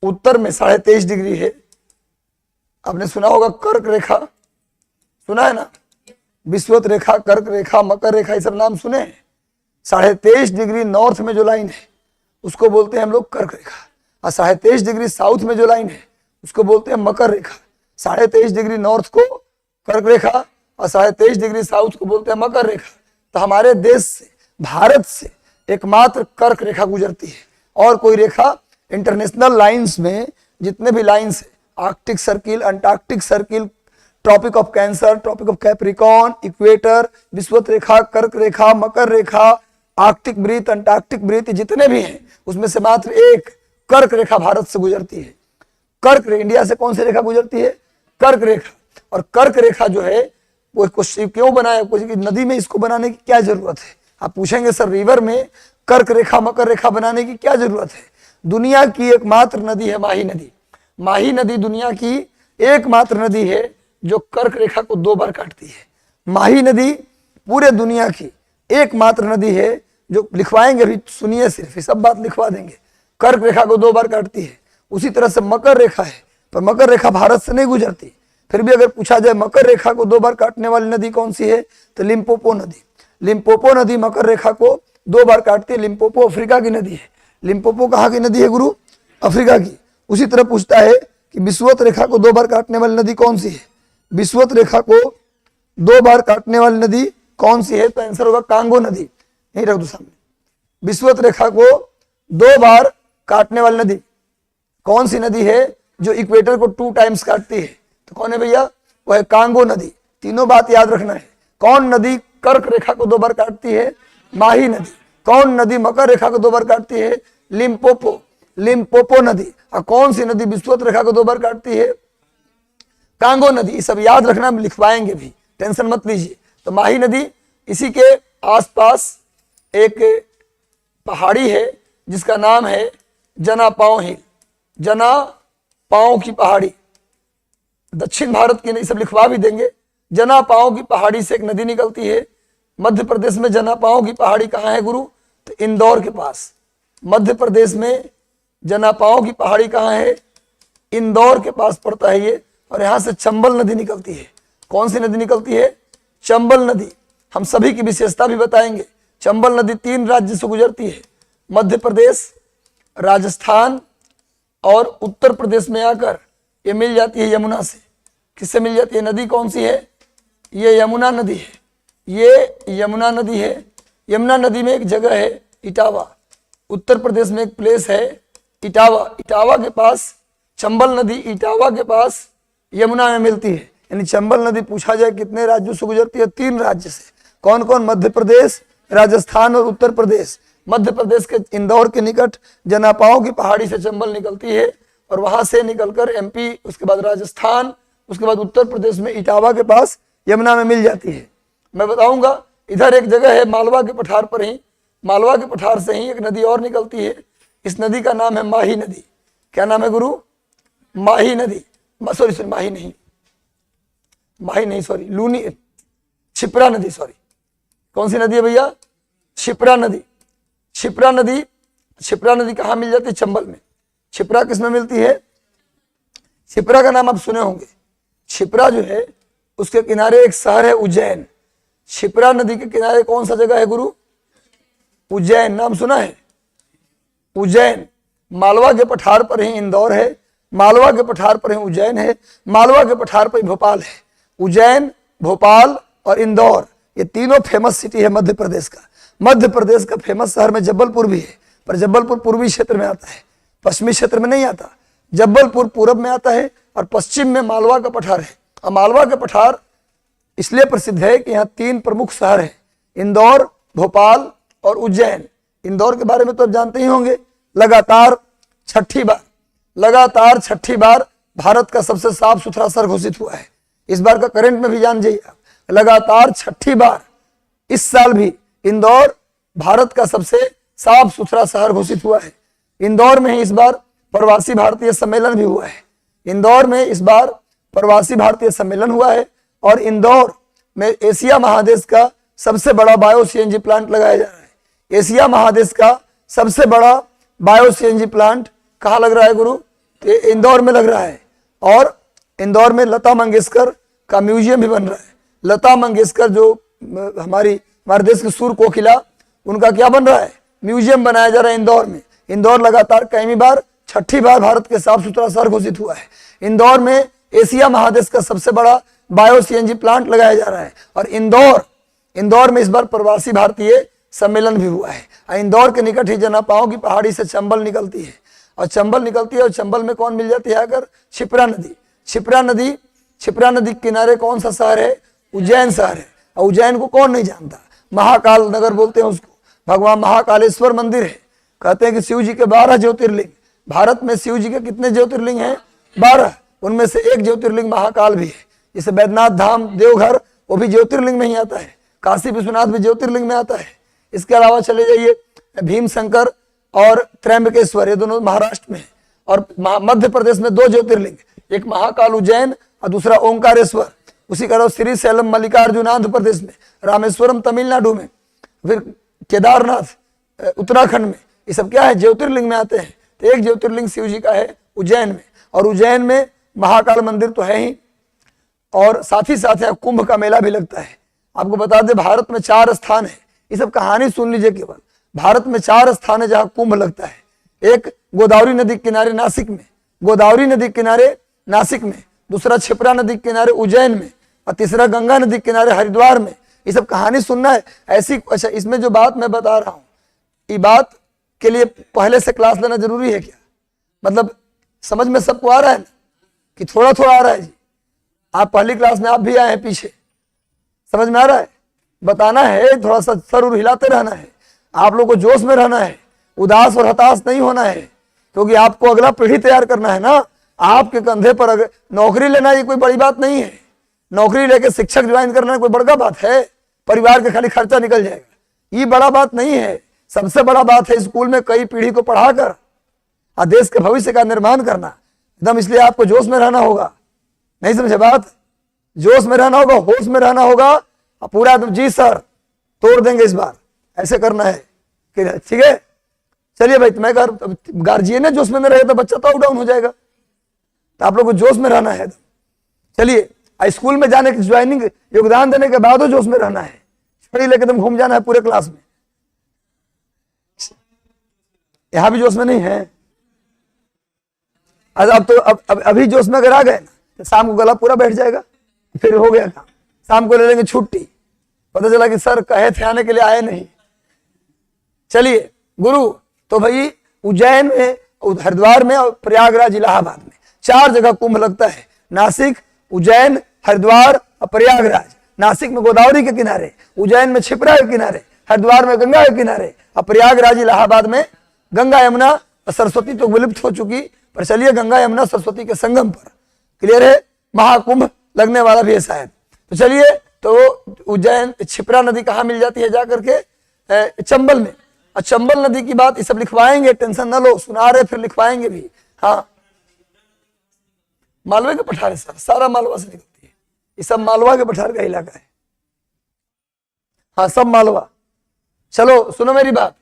उत्तर में 23.5 डिग्री है, आपने सुना होगा कर्क रेखा, सुना है ना? विषुवत रेखा, कर्क रेखा, मकर रेखा, ये सब नाम सुने हैं। 23.5 डिग्री नॉर्थ में जो लाइन है उसको बोलते हैं हम लोग कर्क रेखा, और 23.5 डिग्री साउथ में जो लाइन है उसको बोलते हैं मकर रेखा। 23.5 डिग्री नॉर्थ को कर्क रेखा और 23.5 डिग्री साउथ को बोलते हैं मकर रेखा। तो हमारे देश से, भारत से एकमात्र कर्क रेखा गुजरती है, और कोई रेखा इंटरनेशनल लाइंस में जितने भी लाइंस है, Arctic Circle, Antarctic Circle, Tropic of Cancer, Tropic of Capricorn, equator, विषुवत रेखा, कर्क रेखा, मकर रेखा, आर्कटिक वृत्त, अंटार्कटिक वृत्त, जितने भी हैं उसमें से मात्र एक कर्क रेखा भारत से गुजरती है। कर्क रेखा, इंडिया से कौन सी रेखा गुजरती है? कर्क रेखा। और कर्क रेखा जो है वो क्यों बनाया? नदी में इसको बनाने की क्या जरूरत है? आप पूछेंगे सर रिवर में कर्क रेखा, मकर रेखा बनाने की क्या जरूरत है? दुनिया की एकमात्र नदी है माही नदी। माही नदी दुनिया की एकमात्र नदी है जो कर्क रेखा को 2 बार काटती है। माही नदी पूरे दुनिया की एकमात्र नदी है जो, लिखवाएंगे अभी, सुनिए सिर्फ, सब बात लिखवा देंगे। कर्क रेखा को 2 बार काटती है। उसी तरह से मकर रेखा है, पर मकर रेखा भारत से नहीं गुजरती। फिर भी अगर पूछा जाए मकर रेखा को 2 बार काटने वाली नदी कौन सी है, तो लिम्पोपो नदी। लिम्पोपो नदी मकर रेखा को 2 बार काटती है। लिम्पोपो अफ्रीका की नदी है। लिम्पोपो कहाँ की नदी है गुरु? अफ्रीका की। उसी तरह पूछता है कि विषुवत रेखा को 2 बार काटने वाली नदी कौन सी है? विषुवत रेखा को 2 बार काटने वाली नदी कौन सी है? तो आंसर होगा कांगो नदी। यही रख दो सामने। विषुवत रेखा को 2 बार काटने वाली नदी कौन सी नदी है? जो इक्वेटर को 2 टाइम्स काटती है, तो कौन है भैया? वो है कांगो नदी। तीनों बात याद रखना है। कौन नदी कर्क रेखा को 2 बार काटती है? माही नदी। कौन नदी मकर रेखा को 2 बार काटती है? लिम्पोपो नदी। और कौन सी नदी विषुवत रेखा को 2 बार काटती है? कांगो नदी। ये सब याद रखना, हम लिखवाएंगे भी, टेंशन मत लीजिए। तो माही नदी, इसी के आसपास एक पहाड़ी है जिसका नाम है जनापाओ हिल, जनापाओ की पहाड़ी। दक्षिण भारत की, नहीं सब लिखवा भी देंगे। जनापाओ की पहाड़ी से एक नदी निकलती है मध्य प्रदेश में। जनापाओ की पहाड़ी कहाँ है गुरु? तो इंदौर के पास। मध्य प्रदेश में जनापाओ की पहाड़ी कहाँ है? इंदौर के पास पड़ता है ये। और यहाँ से चंबल नदी निकलती है। कौन सी नदी निकलती है? चंबल नदी। हम सभी की विशेषता भी बताएंगे। चंबल नदी 3 राज्य से गुजरती है, मध्य प्रदेश, राजस्थान और उत्तर प्रदेश में आकर ये मिल जाती है यमुना से। किससे मिल जाती है? नदी कौन सी है? ये यमुना नदी है। ये यमुना नदी है। यमुना नदी में एक जगह है इटावा, उत्तर प्रदेश में एक प्लेस है इटावा। इटावा के पास चंबल नदी, इटावा के पास यमुना में मिलती है। यानी चंबल नदी पूछा जाए कितने राज्यों से गुजरती है? 3 राज्य से। कौन कौन? मध्य प्रदेश, राजस्थान और उत्तर प्रदेश। मध्य प्रदेश के इंदौर के निकट जनापाओ की पहाड़ी से चंबल निकलती है और वहां से निकलकर एमपी, उसके बाद राजस्थान, उसके बाद उत्तर प्रदेश में इटावा के पास यमुना में मिल जाती है। मैं बताऊंगा, इधर एक जगह है मालवा के पठार पर ही, मालवा के पठार से ही एक नदी और निकलती है। इस नदी का नाम है माही नदी। क्या नाम है गुरु? माही नदी। सॉरी, माही नहीं, सॉरी, लूनी, क्षिप्रा नदी, सॉरी। कौन सी नदी है भैया? क्षिप्रा नदी। क्षिप्रा नदी, क्षिप्रा नदी कहाँ मिल जाती है? चंबल में। क्षिप्रा किस में मिलती है? क्षिप्रा का नाम आप सुने होंगे। क्षिप्रा जो है उसके किनारे एक शहर है उज्जैन। क्षिप्रा नदी के किनारे कौन सा जगह है गुरु? उज्जैन। नाम सुना है? उज्जैन। मालवा के पठार पर ही इंदौर है, मालवा के पठार पर ही उज्जैन है, मालवा के पठार पर ही भोपाल है। उज्जैन, भोपाल और इंदौर, ये तीनों फेमस सिटी है मध्य प्रदेश का। मध्य प्रदेश का फेमस शहर में जबलपुर भी है, पर जबलपुर पूर्वी क्षेत्र में आता है, पश्चिमी क्षेत्र में नहीं आता। जबलपुर पूरब में आता है और पश्चिम में मालवा का पठार है। और मालवा का पठार इसलिए प्रसिद्ध है कि यहाँ 3 प्रमुख शहर हैं, इंदौर, भोपाल और उज्जैन। इंदौर के बारे में तो आप जानते ही होंगे, लगातार छठी बार भारत का सबसे साफ सुथरा शहर घोषित हुआ है। इस बार का करंट में भी जान जाइए आप, लगातार छठी बार इस साल भी इंदौर भारत का सबसे साफ सुथरा शहर घोषित हुआ है। इंदौर में ही इस बार प्रवासी भारतीय सम्मेलन भी हुआ है। इंदौर में इस बार प्रवासी भारतीय सम्मेलन हुआ है और इंदौर में एशिया महादेश का सबसे बड़ा बायो सीएनजी प्लांट लगाया जा रहा है। एशिया महादेश का सबसे बड़ा बायो सीएनजी प्लांट कहाँ लग रहा है गुरु? इंदौर में लग रहा है। और इंदौर में लता मंगेशकर का म्यूजियम भी बन रहा है। लता मंगेशकर जो हमारे देश की सुर कोकिला, उनका क्या बन रहा है? म्यूजियम बनाया जा रहा है इंदौर में। इंदौर लगातार कई बार, छठी बार भारत के साफ सुथरा शहर घोषित हुआ है। इंदौर में एशिया महादेश का सबसे बड़ा बायो सीएनजी प्लांट लगाया जा रहा है। और इंदौर में इस बार प्रवासी भारतीय सम्मेलन भी हुआ है। इंदौर के निकट ही जनापाओ की पहाड़ी से चंबल निकलती है और चंबल में कौन मिल जाती है आकर? क्षिप्रा नदी। क्षिप्रा नदी के किनारे कौन सा शहर है? उज्जैन शहर है। और उज्जैन को कौन नहीं जानता? महाकाल नगर बोलते हैं उसको। भगवान महाकालेश्वर मंदिर है। कहते हैं कि शिव जी के 12 ज्योतिर्लिंग। भारत में शिव जी के कितने ज्योतिर्लिंग हैं? 12। उनमें से एक ज्योतिर्लिंग महाकाल भी है। जैसे बैद्यनाथ धाम, देवघर, वो भी ज्योतिर्लिंग में ही आता है। काशी विश्वनाथ भी ज्योतिर्लिंग में आता है। इसके अलावा चले जाइए भीमशंकर और त्र्यंबकेश्वर, ये दोनों महाराष्ट्र में है। और मध्य प्रदेश में 2 ज्योतिर्लिंग, एक महाकाल उज्जैन और दूसरा ओंकारेश्वर। उसी का श्री शैलम मल्लिकार्जुन आंध्र प्रदेश में, रामेश्वरम तमिलनाडु में, फिर केदारनाथ उत्तराखंड में। ये सब क्या है? ज्योतिर्लिंग में आते हैं। तो एक ज्योतिर्लिंग शिव जी का है उज्जैन में। और उज्जैन में महाकाल मंदिर तो है ही, और साथ ही साथ यहाँ कुंभ का मेला भी लगता है। आपको बता दें, भारत में 4 स्थान है। ये सब कहानी सुन लीजिए केवल। भारत में 4 स्थान है जहाँ कुंभ लगता है। एक गोदावरी नदी के किनारे नासिक में, दूसरा क्षिप्रा नदी के किनारे उज्जैन में, और तीसरा गंगा नदी के किनारे हरिद्वार में। ये सब कहानी सुनना है ऐसी। अच्छा, इसमें जो बात मैं बता रहा हूँ, ये बात के लिए पहले से क्लास लेना जरूरी है क्या? मतलब समझ में सबको आ रहा है ना कि थोड़ा थोड़ा आ रहा है जी? आप पहली क्लास में आप भी आए हैं पीछे, समझ में आ रहा है? बताना है, थोड़ा सा सर उर हिलाते रहना है, आप लोग को जोश में रहना है, उदास और हताश नहीं होना है, क्योंकि आपको अगला पीढ़ी तैयार करना है ना। आपके कंधे पर अगर नौकरी लेना ये कोई बड़ी बात नहीं है, नौकरी लेके शिक्षक ज्वाइन करना कोई बड़का बात है, परिवार का खाली खर्चा निकल जाएगा, ये बड़ा बात नहीं है। सबसे बड़ा बात है स्कूल में कई पीढ़ी को पढ़ाकर और देश के भविष्य का निर्माण करना। एकदम इसलिए आपको जोश में रहना होगा, नहीं समझे बात? जोश में रहना होगा, होश में रहना होगा, और पूरा जी सर तोड़ देंगे इस बार, ऐसे करना है, ठीक है? चलिए भाई, मैं गार्जियन है जोश में रहेगा तो बच्चा तो आउट डाउन हो जाएगा, तो आप लोग को जोश में रहना है। चलिए, स्कूल में जाने की ज्वाइनिंग योगदान देने के बाद जोश में रहना है, छड़ी लेकर एकदम घूम जाना है पूरे क्लास में। यहां भी जोश में नहीं है। अब तो अभी जोश में अगर आ गए ना तो शाम को गला पूरा बैठ जाएगा, फिर हो गया काम। शाम को ले लेंगे छुट्टी, पता चला कि सर कहे थे आने के लिए, आए नहीं। चलिए गुरु, तो भाई उज्जैन में, हरिद्वार में और प्रयागराज इलाहाबाद में 4 जगह कुंभ लगता है। नासिक, उज्जैन, हरिद्वार और प्रयागराज। नासिक में गोदावरी के किनारे, उज्जैन में क्षिप्रा के किनारे, हरिद्वार में गंगा के किनारे और प्रयागराज इलाहाबाद में गंगा यमुना और सरस्वती तो विलुप्त हो चुकी, पर चलिए गंगा यमुना सरस्वती के संगम पर, क्लियर है? महाकुंभ लगने वाला भी ऐसा है। तो चलिए, तो उज्जैन क्षिप्रा नदी कहाँ मिल जाती है? जाकर के चंबल में। और चंबल नदी की बात ये सब लिखवाएंगे, टेंशन न लो, सुना रहे फिर लिखवाएंगे भी। हाँ, मालवे के पठार है सर, सारा मालवा से निकलती है, ये सब मालवा के पठार का इलाका है। हाँ, सब मालवा। चलो सुनो मेरी बात,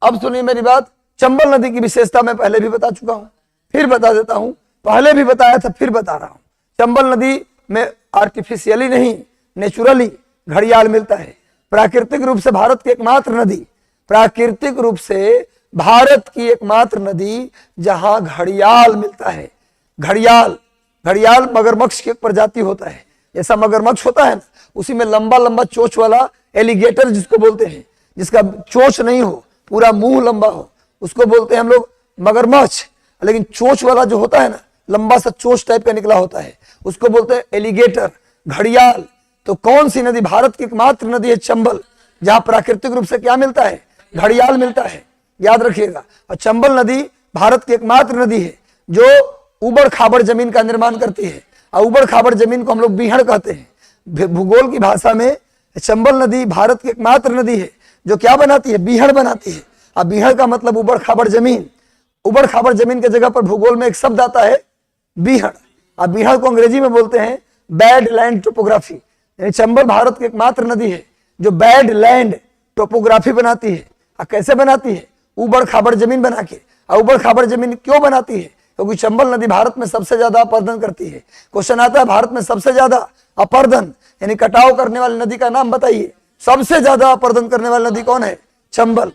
अब सुनिए मेरी बात। चंबल नदी की विशेषता मैं पहले भी बता चुका हूं, फिर बता देता हूं, पहले भी बताया था फिर बता रहा हूं। चंबल नदी में आर्टिफिशियली नहीं, नेचुरली घड़ियाल मिलता है। प्राकृतिक रूप से भारत की एकमात्र नदी, प्राकृतिक रूप से भारत की एकमात्र नदी जहां घड़ियाल मिलता है। घड़ियाल, घड़ियाल मगरमच्छ की एक प्रजाति होता है। जैसा मगरमच्छ होता है ना, उसी में लंबा लंबा चोंच वाला एलिगेटर जिसको बोलते हैं, जिसका चोंच नहीं हो, पूरा मुंह लंबा हो, उसको बोलते हैं हम लोग मगरमच्छ। लेकिन चोंच वाला जो होता है ना, लंबा सा चोंच टाइप का निकला होता है, उसको बोलते हैं एलिगेटर, घड़ियाल। तो कौन सी नदी? भारत की एकमात्र नदी है चंबल, जहां प्राकृतिक रूप से क्या मिलता है? घड़ियाल मिलता है, याद रखिएगा। और चंबल नदी भारत की एकमात्र नदी है जो उबड़ खाबड़ जमीन का निर्माण करती है। और उबड़ खाबड़ जमीन को हम लोग बीहड़ कहते हैं भूगोल की भाषा में। चंबल नदी भारत की एकमात्र नदी है जो क्या बनाती है? बीहड़ बनाती है। और बीहड़ का मतलब उबड़ खाबड़ जमीन। उबड़ खाबड़ जमीन के जगह पर भूगोल में एक शब्द आता है बीहड़, और बीहड़ को अंग्रेजी में बोलते हैं बैड लैंड टोपोग्राफी। यानी चंबल भारत की एकमात्र नदी है जो बैड लैंड टोपोग्राफी बनाती है। और कैसे बनाती है? उबड़ खाबड़ जमीन बना के। और उबड़ खाबड़ जमीन क्यों बनाती है? क्योंकि चंबल नदी भारत में सबसे ज्यादा अपर्दन करती है। क्वेश्चन आता है भारत में सबसे ज्यादा अपर्दन यानी कटाव करने वाली नदी का नाम बताइए। सबसे ज्यादा अपर्दन करने वाली नदी कौन है? चंबल।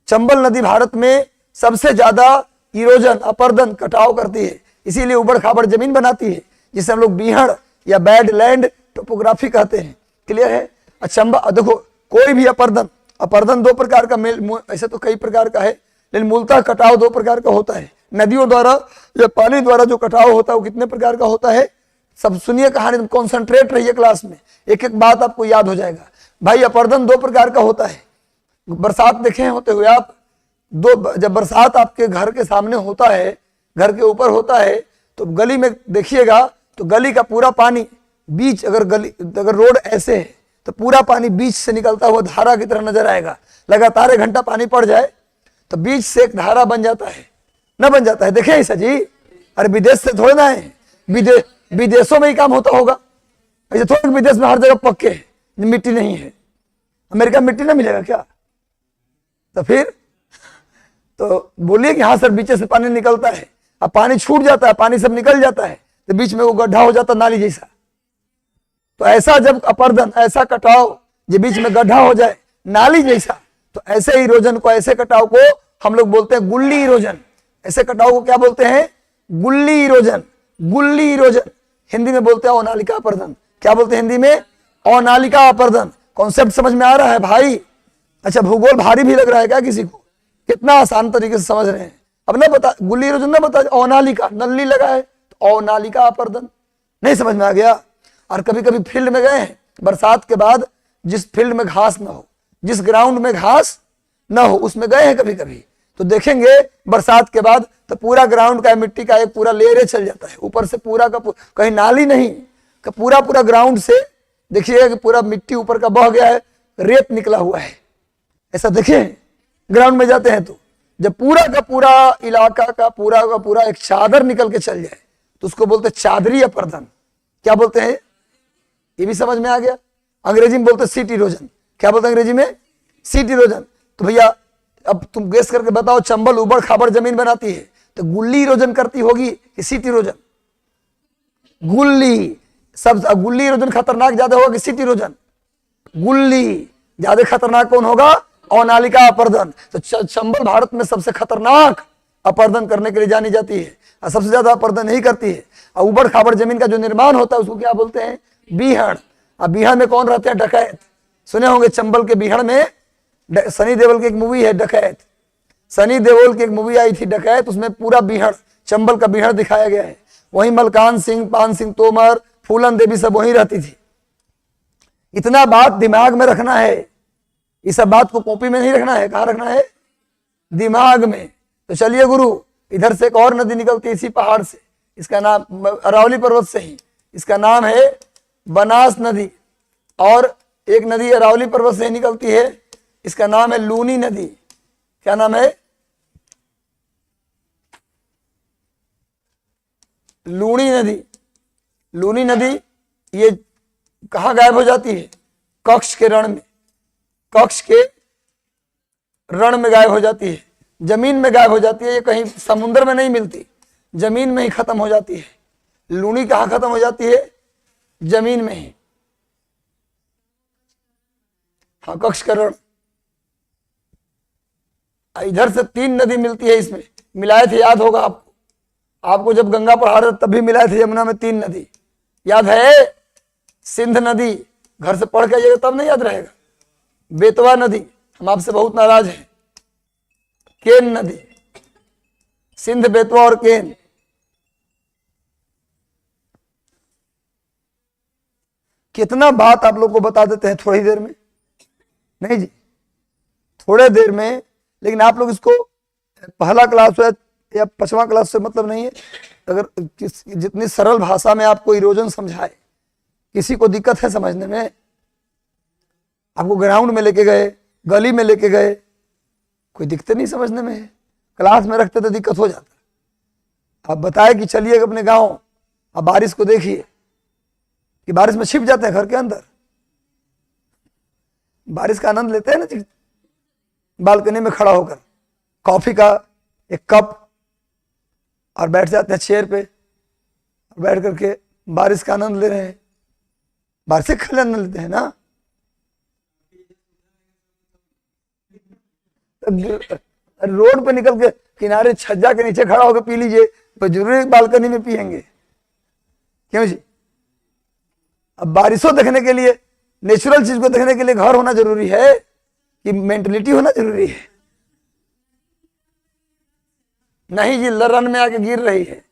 चंबल नदी भारत में सबसे ज्यादा इरोजन, अपर्दन, कटाव करती है, इसीलिए उबड़ खाबड़ जमीन बनाती है, जिसे हम लोग बीहड़ या बैड लैंड टोपोग्राफी कहते हैं। क्लियर है? चंबल देखो, कोई भी अपर्दन, अपर्दन 2 प्रकार का ऐसे तो कई प्रकार का है, लेकिन मूलतः कटाव 2 प्रकार का होता है। नदियों द्वारा या पानी द्वारा जो कटाव होता है वो कितने प्रकार का होता है? सब सुनिए कहानी, कॉन्सेंट्रेट रहिए क्लास में, एक एक बात आपको याद हो जाएगा। भाई अपर्दन 2 प्रकार का होता है। बरसात देखे होते हुए आप, जब बरसात आपके घर के सामने होता है, घर के ऊपर होता है, तो गली में देखिएगा तो गली का पूरा पानी बीच, अगर रोड ऐसे है तो पूरा पानी बीच से निकलता हुआ धारा की तरह नजर आएगा। लगातार 1 घंटा पानी पड़ जाए तो बीच से एक धारा बन जाता है, ना बन जाता है? देखे ऐसा जी? अरे विदेश से थोड़े ना है, विदेशों में ही काम होता होगा। ऐसे थोड़े विदेश में हर जगह पक्के है, मिट्टी नहीं है। अमेरिका में मिट्टी ना मिलेगा क्या? तो फिर तो बोलिए कि हाँ सर बीच से पानी निकलता है, अब पानी छूट जाता है, पानी सब निकल जाता है, तो बीच में वो गड्ढा हो जाता नाली जैसा। तो ऐसा जब अपर्दन, ऐसा कटाव जो बीच में गड्ढा हो जाए नाली जैसा, तो ऐसे इरोजन को, ऐसे कटाव को हम लोग बोलते हैं गुल्ली इरोजन। ऐसे कटाव को क्या बोलते हैं? गुल्ली इरोजन। गुल्ली इरोजन हिंदी में बोलते हैं अनालिका अपर्दन। क्या बोलते हैं हिंदी में? अनालिका अपर्दन। कॉन्सेप्ट समझ में आ रहा है भाई? अच्छा, भूगोल भारी भी लग रहा है क्या किसी को? कितना आसान तरीके से समझ रहे हैं? अब ना बता, गुल्ली इरोजन ना बता, अनालिका नल्ली लगा है तो अनालिका अपर्दन, नहीं समझ में आ गया। और कभी कभी फील्ड में गए हैं बरसात के बाद, जिस फील्ड में घास ना हो, जिस ग्राउंड में घास ना हो, उसमें गए हैं कभी कभी, तो देखेंगे बरसात के बाद तो पूरा ग्राउंड का मिट्टी का एक पूरा लेयर चल जाता है, ऊपर से पूरा का कहीं नाली नहीं, पूरा पूरा ग्राउंड से देखिए कि पूरा मिट्टी ऊपर का बह गया है, रेत निकला हुआ है। ऐसा देखिए ग्राउंड में जाते हैं तो जब पूरा का पूरा इलाका का पूरा एक चादर निकल के चल जाए तो उसको बोलते हैं चादरी अपर्दन। क्या बोलते हैं, ये भी समझ में आ गया। अंग्रेजी में बोलते हैं सीट इरोजन। क्या बोलते हैं अंग्रेजी में, सीट इरोजन। तो भैया अब तुम गेस करके बताओ, चंबल उबड़ खाबड़ जमीन बनाती है तो गुल्ली इरोजन करती होगी कि सीट इरोजन? गुल्ली। सब गुल्ली इरोजन खतरनाक ज्यादा होगा कि सीट इरोजन? गुल्ली ज्यादा खतरनाक कौन होगा? अनालिका अपर्दन। तो चंबल भारत में सबसे खतरनाक अपर्दन करने के लिए जानी जाती है और सबसे ज्यादा अपर्दन यही करती है। और उबड़ खाबड़ जमीन का जो निर्माण होता है उसको क्या बोलते हैं? बीहड़। अब बीहड़ में कौन रहते हैं? डकैत। सुने होंगे चंबल के बीहड़ में सनी देओल की एक मूवी है डकैत। सनी देओल की एक मूवी आई थी डकैत, उसमें पूरा बीहड़, चंबल का बीहड़ दिखाया गया है। वहीं मलकान सिंह, पान सिंह तोमर, फूलन देवी सब वहीं रहती थी। इतना बात दिमाग में रखना है, इस सब बात को कॉपी में नहीं रखना है। कहाँ रखना है? दिमाग में। तो चलिए गुरु, इधर से एक और नदी निकलती है इसी पहाड़ से, इसका नाम अरावली पर्वत से ही, इसका नाम है बनास नदी। और एक नदी अरावली पर्वत से ही निकलती है, इसका नाम है लूनी नदी। क्या नाम है? लूनी नदी। लूनी नदी ये कहाँ गायब हो जाती है? कक्ष के रण में। कक्ष के रण में गायब हो जाती है, जमीन में गायब हो जाती है। ये कहीं समुद्र में नहीं मिलती, जमीन में ही खत्म हो जाती है। लूनी कहाँ खत्म हो जाती है? जमीन में ही। हाँ, कक्ष का रण। इधर से 3 नदी मिलती है, इसमें मिलाए थे, याद होगा आपको। आपको जब गंगा पढ़ा रहे तब भी मिलाए थे यमुना में 3 नदी, याद है? सिंध नदी, घर से पढ़ के आइएगा तब नहीं याद रहेगा। बेतवा नदी, हम आपसे बहुत नाराज हैं। केन नदी, सिंध, बेतवा और केन। कितना बात आप लोग को बता देते हैं थोड़ी देर में, नहीं जी, थोड़े देर में। लेकिन आप लोग इसको पहला क्लास है या 5वां क्लास से मतलब नहीं है। अगर जितनी सरल भाषा में आपको इरोजन समझाए, किसी को दिक्कत है समझने में? आपको ग्राउंड में लेके गए, गली में लेके गए, कोई दिक्कत नहीं समझने में है। क्लास में रखते तो दिक्कत हो जाता। आप बताए कि चलिए अपने गांव, अब बारिश को देखिए कि बारिश में छिप जाते हैं घर के अंदर। बारिश का आनंद लेते हैं ना, बालकनी में खड़ा होकर कॉफी का एक कप और बैठ जाते हैं चेयर पे, बैठ करके बारिश का आनंद ले रहे हैं। बारिश का आनंद लेते हैं ना। रोड पे निकल के किनारे छज्जा के नीचे खड़ा होकर पी लीजिए, तो जरूरी बालकनी में पियेंगे? क्यों जी? अब बारिशों देखने के लिए, नेचुरल चीज को देखने के लिए घर होना जरूरी है कि मेंटलिटी होना जरूरी है? नहीं जी, रन में आके गिर रही है।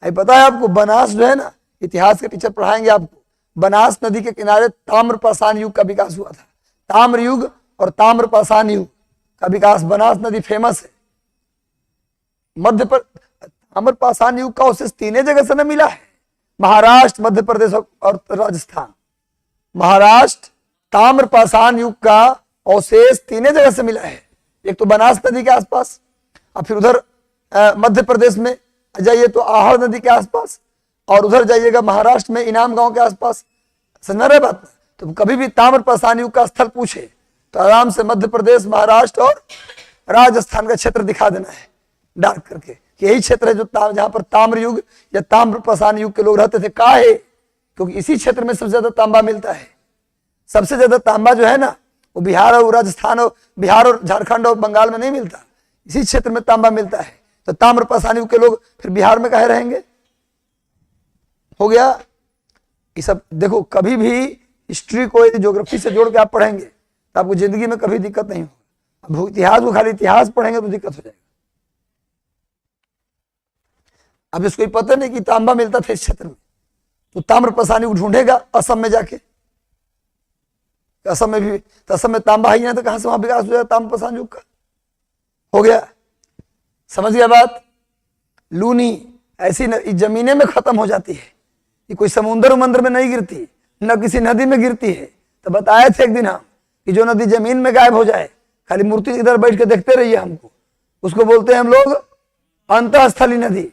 पता है आपको, बनास जो है ना, इतिहास के टीचर पढ़ाएंगे आपको, बनास नदी के किनारे ताम्र पाषाण युग का विकास हुआ था। ताम्र युग और ताम्र पाषाण युग का विकास, बनास नदी फेमस है। मध्य प्रदेश ताम्र पाषाण युग का अवशेष 3 जगह से न मिला है, महाराष्ट्र, मध्य प्रदेश और राजस्थान। महाराष्ट्र ताम्र पाषाण युग का अवशेष 3 जगह से मिला है। एक तो बनास नदी के आसपास, और फिर उधर मध्य प्रदेश में जाइए तो आहड़ नदी के आसपास, और उधर जाइएगा महाराष्ट्र में इनाम गांव के आसपास। समझ रहे बात? तो कभी भी ताम्र पाषाण युग का स्थल पूछे तो आराम से मध्य प्रदेश, महाराष्ट्र और राजस्थान का क्षेत्र दिखा देना है डार्क करके, कि यही क्षेत्र है जो जहां पर ताम्र युग या ताम्र पाषाण युग के लोग रहते थे। काहे? क्योंकि इसी क्षेत्र में सबसे ज्यादा तांबा मिलता है। सबसे ज्यादा तांबा जो है ना, वो बिहार और राजस्थान और बिहार और झारखंड और बंगाल में नहीं मिलता, इसी क्षेत्र में तांबा मिलता है। तो ताम्र पाषाण युग के लोग फिर बिहार में काहे रहेंगे? हो गया ये सब। देखो, कभी भी हिस्ट्री को ज्योग्राफी से जोड़ के आप पढ़ेंगे तो आपको जिंदगी में कभी दिक्कत नहीं होगी। अब इतिहास को खाली इतिहास पढ़ेंगे तो दिक्कत हो जाएगा। अब इसको पता नहीं कि तांबा मिलता था इस क्षेत्र में, तो ताम्र पसानी को ढूंढेगा असम में जाके, असम में भी, तो असम में तांबा ही ना, तो कहां से वहां विकास हो जाएगा ताम्र पसान युग का। हो गया, समझ गया बात। लूनी ऐसी जमीने में खत्म हो जाती है, ये कोई समुद्र उमंद्र में नहीं गिरती, न किसी नदी में गिरती है। तो बताए थे एक दिन हम कि जो नदी जमीन में गायब हो जाए, खाली मूर्ति इधर बैठ के देखते रहिए हमको, उसको बोलते हैं हम लोग अंतःस्थली नदी,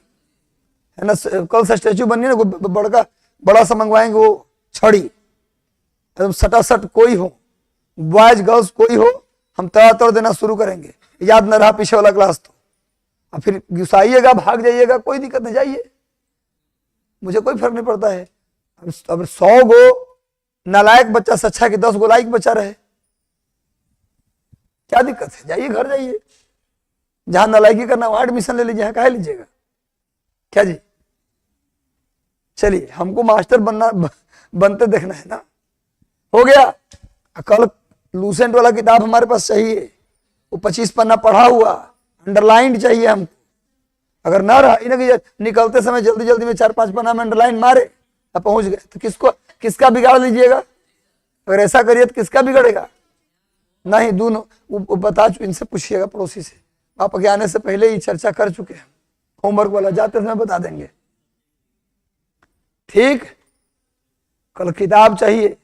है ना। कल से स्टैचू बननी है ना, बड़ा सा मंगवाएंगे, वो छड़ी एकदम सटासट कोई हो, बॉयज गर्ल्स कोई हो, हम तड़ देना शुरू करेंगे। याद न रहा पीछे वाला क्लास तो, और फिर घुसाइएगा, भाग जाइएगा, कोई दिक्कत नहीं, जाइए, मुझे कोई फर्क नहीं पड़ता है। अब 100 गो नालायक बच्चा से अच्छा कि 10 गो लायक बच्चा रहे, क्या दिक्कत है, जाइए घर जाइए, जहां नालायकी करना वहां एडमिशन ले लीजिए, काहे लीजिएगा, क्या जी। चलिए, हमको मास्टर बनते देखना है ना। हो गया। कल लूसेंट वाला किताब हमारे पास चाहिए, वो 25 पन्ना पढ़ा हुआ, अंडरलाइन चाहिए हमको। अगर ना रहा ना कि निकलते समय जल्दी जल्दी में 4-5 पन्ना में अंडरलाइन मारे, अब पहुंच गए, तो किसका बिगाड़ लीजिएगा। अगर ऐसा करिए तो किसका बिगड़ेगा, नहीं, दोनों। वो बता, इनसे पूछिएगा, पड़ोसी से, आप के आने से पहले ही चर्चा कर चुके हैं, होमवर्क वाला जाते समय बता देंगे, ठीक। कल किताब चाहिए,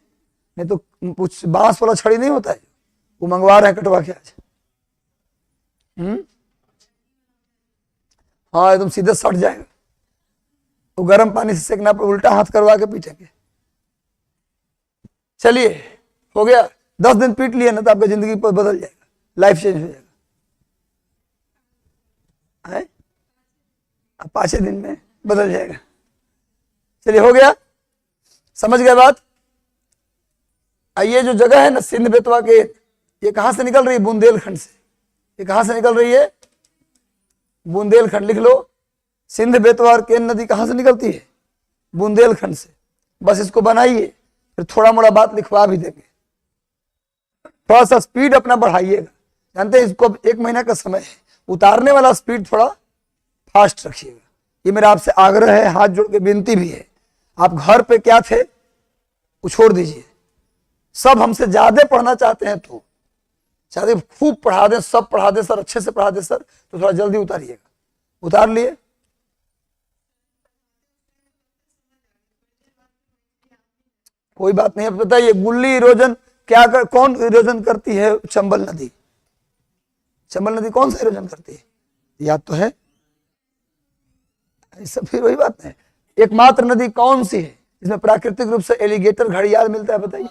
नहीं तो कुछ बांस वाला छड़ी नहीं होता है, वो मंगवा रहे हैं कटवा के आज। हाँ, एकदम सीधे सट जाएगा, वो गर्म पानी से सेकना पर उल्टा हाथ करवा के पीटेंगे। चलिए, हो गया। 10 दिन पीट लिए ना तो आपका जिंदगी पर बदल जाएगा, लाइफ चेंज हो जाएगा, है? 5 दिन में बदल जाएगा। चलिए, हो गया, समझ गए बात। ये जो जगह है ना सिंध बेतवा के, ये कहां से निकल रही है, बुंदेलखंड से। ये कहां से निकल रही है, बुंदेलखंड, लिख लो। सिंध बेतवा और केन नदी कहां से निकलती है, बुंदेलखंड से। बस इसको बनाइए, फिर थोड़ा मोड़ा बात लिखवा भी देंगे। थोड़ा सा स्पीड अपना बढ़ाइएगा, जानते हैं इसको अब 1 महीना का समय है, उतारने वाला स्पीड थोड़ा फास्ट रखिएगा, ये मेरा आपसे आग्रह है, हाथ जोड़ के विनती भी है। आप घर पे क्या थे वो छोड़ दीजिए, सब हमसे ज्यादा पढ़ना चाहते हैं तो चाहते खूब पढ़ा दें, सब पढ़ा दें सर, अच्छे से पढ़ा दें सर, तो थोड़ा जल्दी उतारिएगा। उतार लिए, कोई बात नहीं। अब बताइए, गुल्ली इरोजन कौन इरोजन करती है, चंबल नदी। चंबल नदी कौन सा इरोजन करती है, याद तो है, ऐसा फिर वही बात है। एकमात्र नदी कौन सी है जिसमें प्राकृतिक रूप से एलिगेटर घड़ियाल मिलता है, बताइए,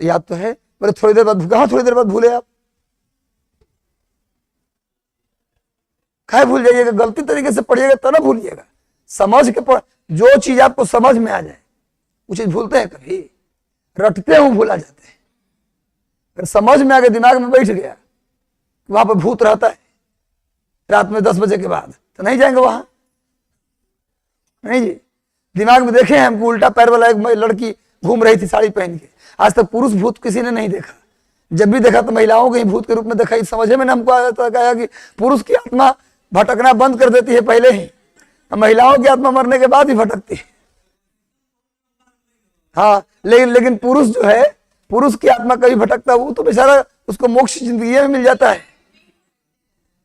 याद तो है। बोले थोड़ी देर बाद, कहां थोड़ी देर बाद भूले आप, काहे भूल जाइएगा, गलती तरीके से पढ़िएगा तब ना भूलिएगा, समझ के पढ़, जो चीज आपको समझ में आ जाए वो चीज भूलते हैं कभी, रटते हूं भूला जाते हैं। अगर समझ में आ गया, दिमाग में बैठ गया, वहां पर भूत रहता है रात में 10 बजे के बाद, तो नहीं जाएंगे वहां, नहीं जी। दिमाग में देखे हैं हमको, उल्टा पैर वाला एक लड़की घूम रही थी साड़ी पहन के, आज तक पुरुष भूत किसी ने नहीं देखा, जब भी देखा तो महिलाओं को ही भूत के रूप में देखा। समझे में हमको आया कि पुरुष की आत्मा भटकना बंद कर देती है पहले ही, महिलाओं की आत्मा मरने के बाद ही भटकती है। हाँ, लेकिन पुरुष जो है, पुरुष की आत्मा कभी भटकता, वो तो बेचारा, उसको मोक्ष जिंदगी में मिल जाता है।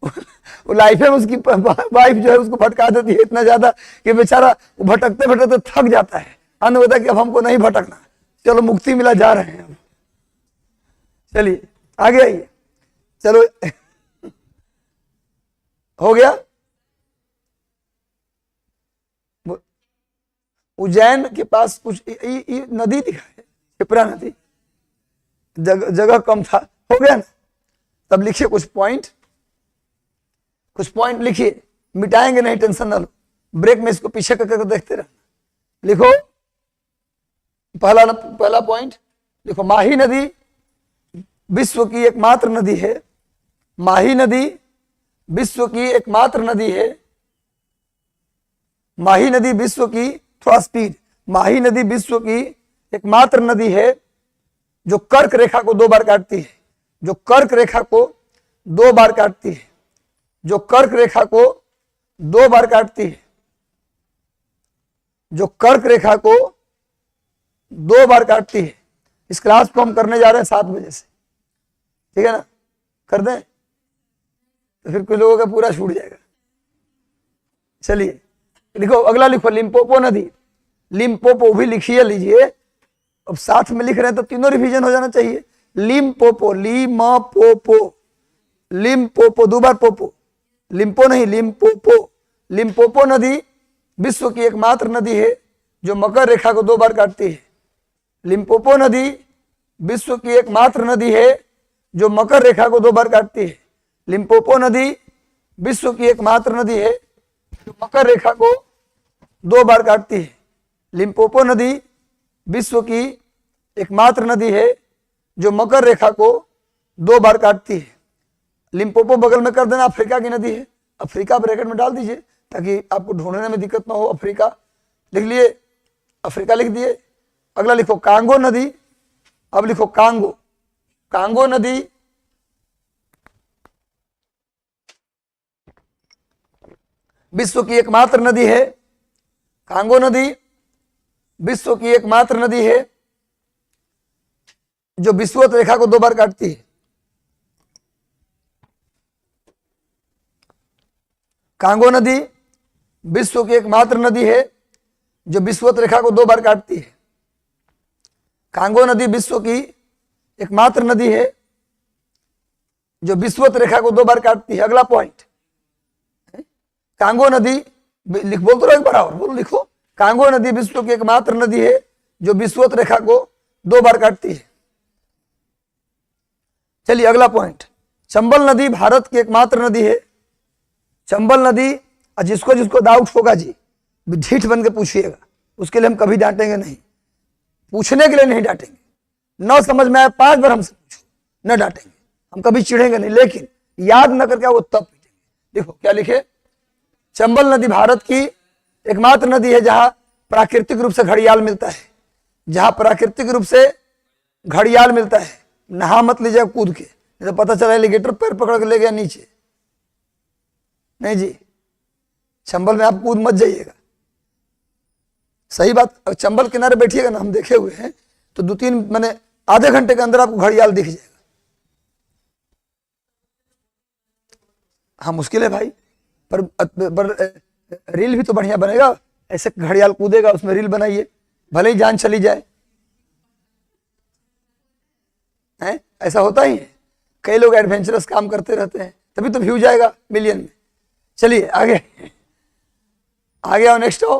वो लाइफ में उसकी वाइफ जो है उसको भटका देती है इतना ज्यादा कि बेचारा भटकते भटकते थक जाता है, अंत होता कि अब हमको नहीं भटकना, चलो मुक्ति मिला, जा रहे हैं हम। चलिए आगे आइए, चलो हो गया। उज्जैन के पास कुछ नदी दिखा है, क्षिप्रा नदी, जगह कम था, हो गया ना। तब लिखिए कुछ पॉइंट लिखिए, मिटाएंगे नहीं, टेंशन ना लो, ब्रेक में इसको पीछे करके देखते रहना। लिखो पहला पॉइंट लिखो, माही नदी विश्व की एकमात्र नदी है। माही नदी विश्व की एकमात्र नदी है। माही नदी विश्व की, थोड़ा स्पीड, माही नदी विश्व की एकमात्र नदी है जो कर्क रेखा को 2 बार काटती है, जो कर्क रेखा को 2 बार काटती है, जो कर्क रेखा को 2 बार काटती है, जो कर्क रेखा को 2 बार काटती है। इस क्लास को हम करने जा रहे हैं 7 बजे से, ठीक है ना, कर दें तो फिर कुछ लोगों का पूरा छूट जाएगा। चलिए लिखो, अगला लिखो लिम्पोपो नदी। लिम्पोपो भी लिखिए लीजिए, अब साथ में लिख रहे हैं तो तीनों रिवीजन हो जाना चाहिए। लिम्पोपो, लिम्पोपो, लिम्पोपो 2 बार पोपो, लिम्पो नहीं लिम्पोपो। लिम्पोपो नदी विश्व की एकमात्र नदी है जो मकर रेखा को 2 बार काटती है। लिम्पोपो नदी विश्व की एकमात्र नदी है जो मकर रेखा को 2 बार काटती है। लिम्पोपो नदी विश्व की एकमात्र नदी है जो मकर रेखा को 2 बार काटती है। लिम्पोपो नदी विश्व की एकमात्र नदी है जो मकर रेखा को 2 बार काटती है। लिम्पोपो बगल में कर देना, अफ्रीका की नदी है, अफ्रीका ब्रैकेट में डाल दीजिए ताकि आपको ढूंढने में दिक्कत ना हो। अफ्रीका लिख लिए, अफ्रीका लिख दिए। अगला लिखो कांगो नदी। अब लिखो कांगो। कांगो नदी विश्व की एकमात्र नदी है। कांगो नदी विश्व की एकमात्र नदी है जो विषुवत रेखा को 2 बार काटती है। कांगो नदी विश्व की एकमात्र नदी है जो विषुवत रेखा को 2 बार काटती है। कांगो नदी विश्व की एकमात्र नदी है जो विषुवत रेखा को 2 बार काटती है। अगला पॉइंट, कांगो नदी लिख, बोल तो रहो एक बार और बोलो, लिखो। कांगो नदी विश्व की एकमात्र नदी है जो विषुवत रेखा को 2 बार काटती है। चलिए अगला पॉइंट, चंबल नदी भारत की एकमात्र नदी है। चंबल नदी, जिसको जिसको डाउट होगा जी ढीठ बन के पूछिएगा, उसके लिए हम कभी डांटेंगे नहीं, पूछने के लिए नहीं डांटेंगे। न समझ में आए 5 बार हमसे पूछो, न डांटेंगे, हम कभी चिढ़ेंगे नहीं, लेकिन याद न करके वो तब पीटेंगे। देखो क्या लिखे, चंबल नदी भारत की एकमात्र नदी है जहां प्राकृतिक रूप से घड़ियाल मिलता है। जहां प्राकृतिक रूप से घड़ियाल मिलता है। नहा मत लीजिए कूद के, नहीं तो पता चला एलिगेटर पैर पकड़ के ले गया नीचे। नहीं जी, चंबल में आप कूद मत जाइएगा, सही बात। चंबल किनारे बैठिएगा ना, हम देखे हुए हैं, तो 2-3 मैंने आधे घंटे के अंदर आपको घड़ियाल दिख जाएगा। हाँ मुश्किल है भाई, पर रील भी तो बढ़िया बनेगा। ऐसे घड़ियाल कूदेगा, उसमें रील बनाइए, भले ही जान चली जाए। हैं, ऐसा होता ही है, कई लोग एडवेंचरस काम करते रहते हैं, तभी तो व्यू जाएगा मिलियन में। चलिए आगे आगे आओ, नेक्स्ट आओ।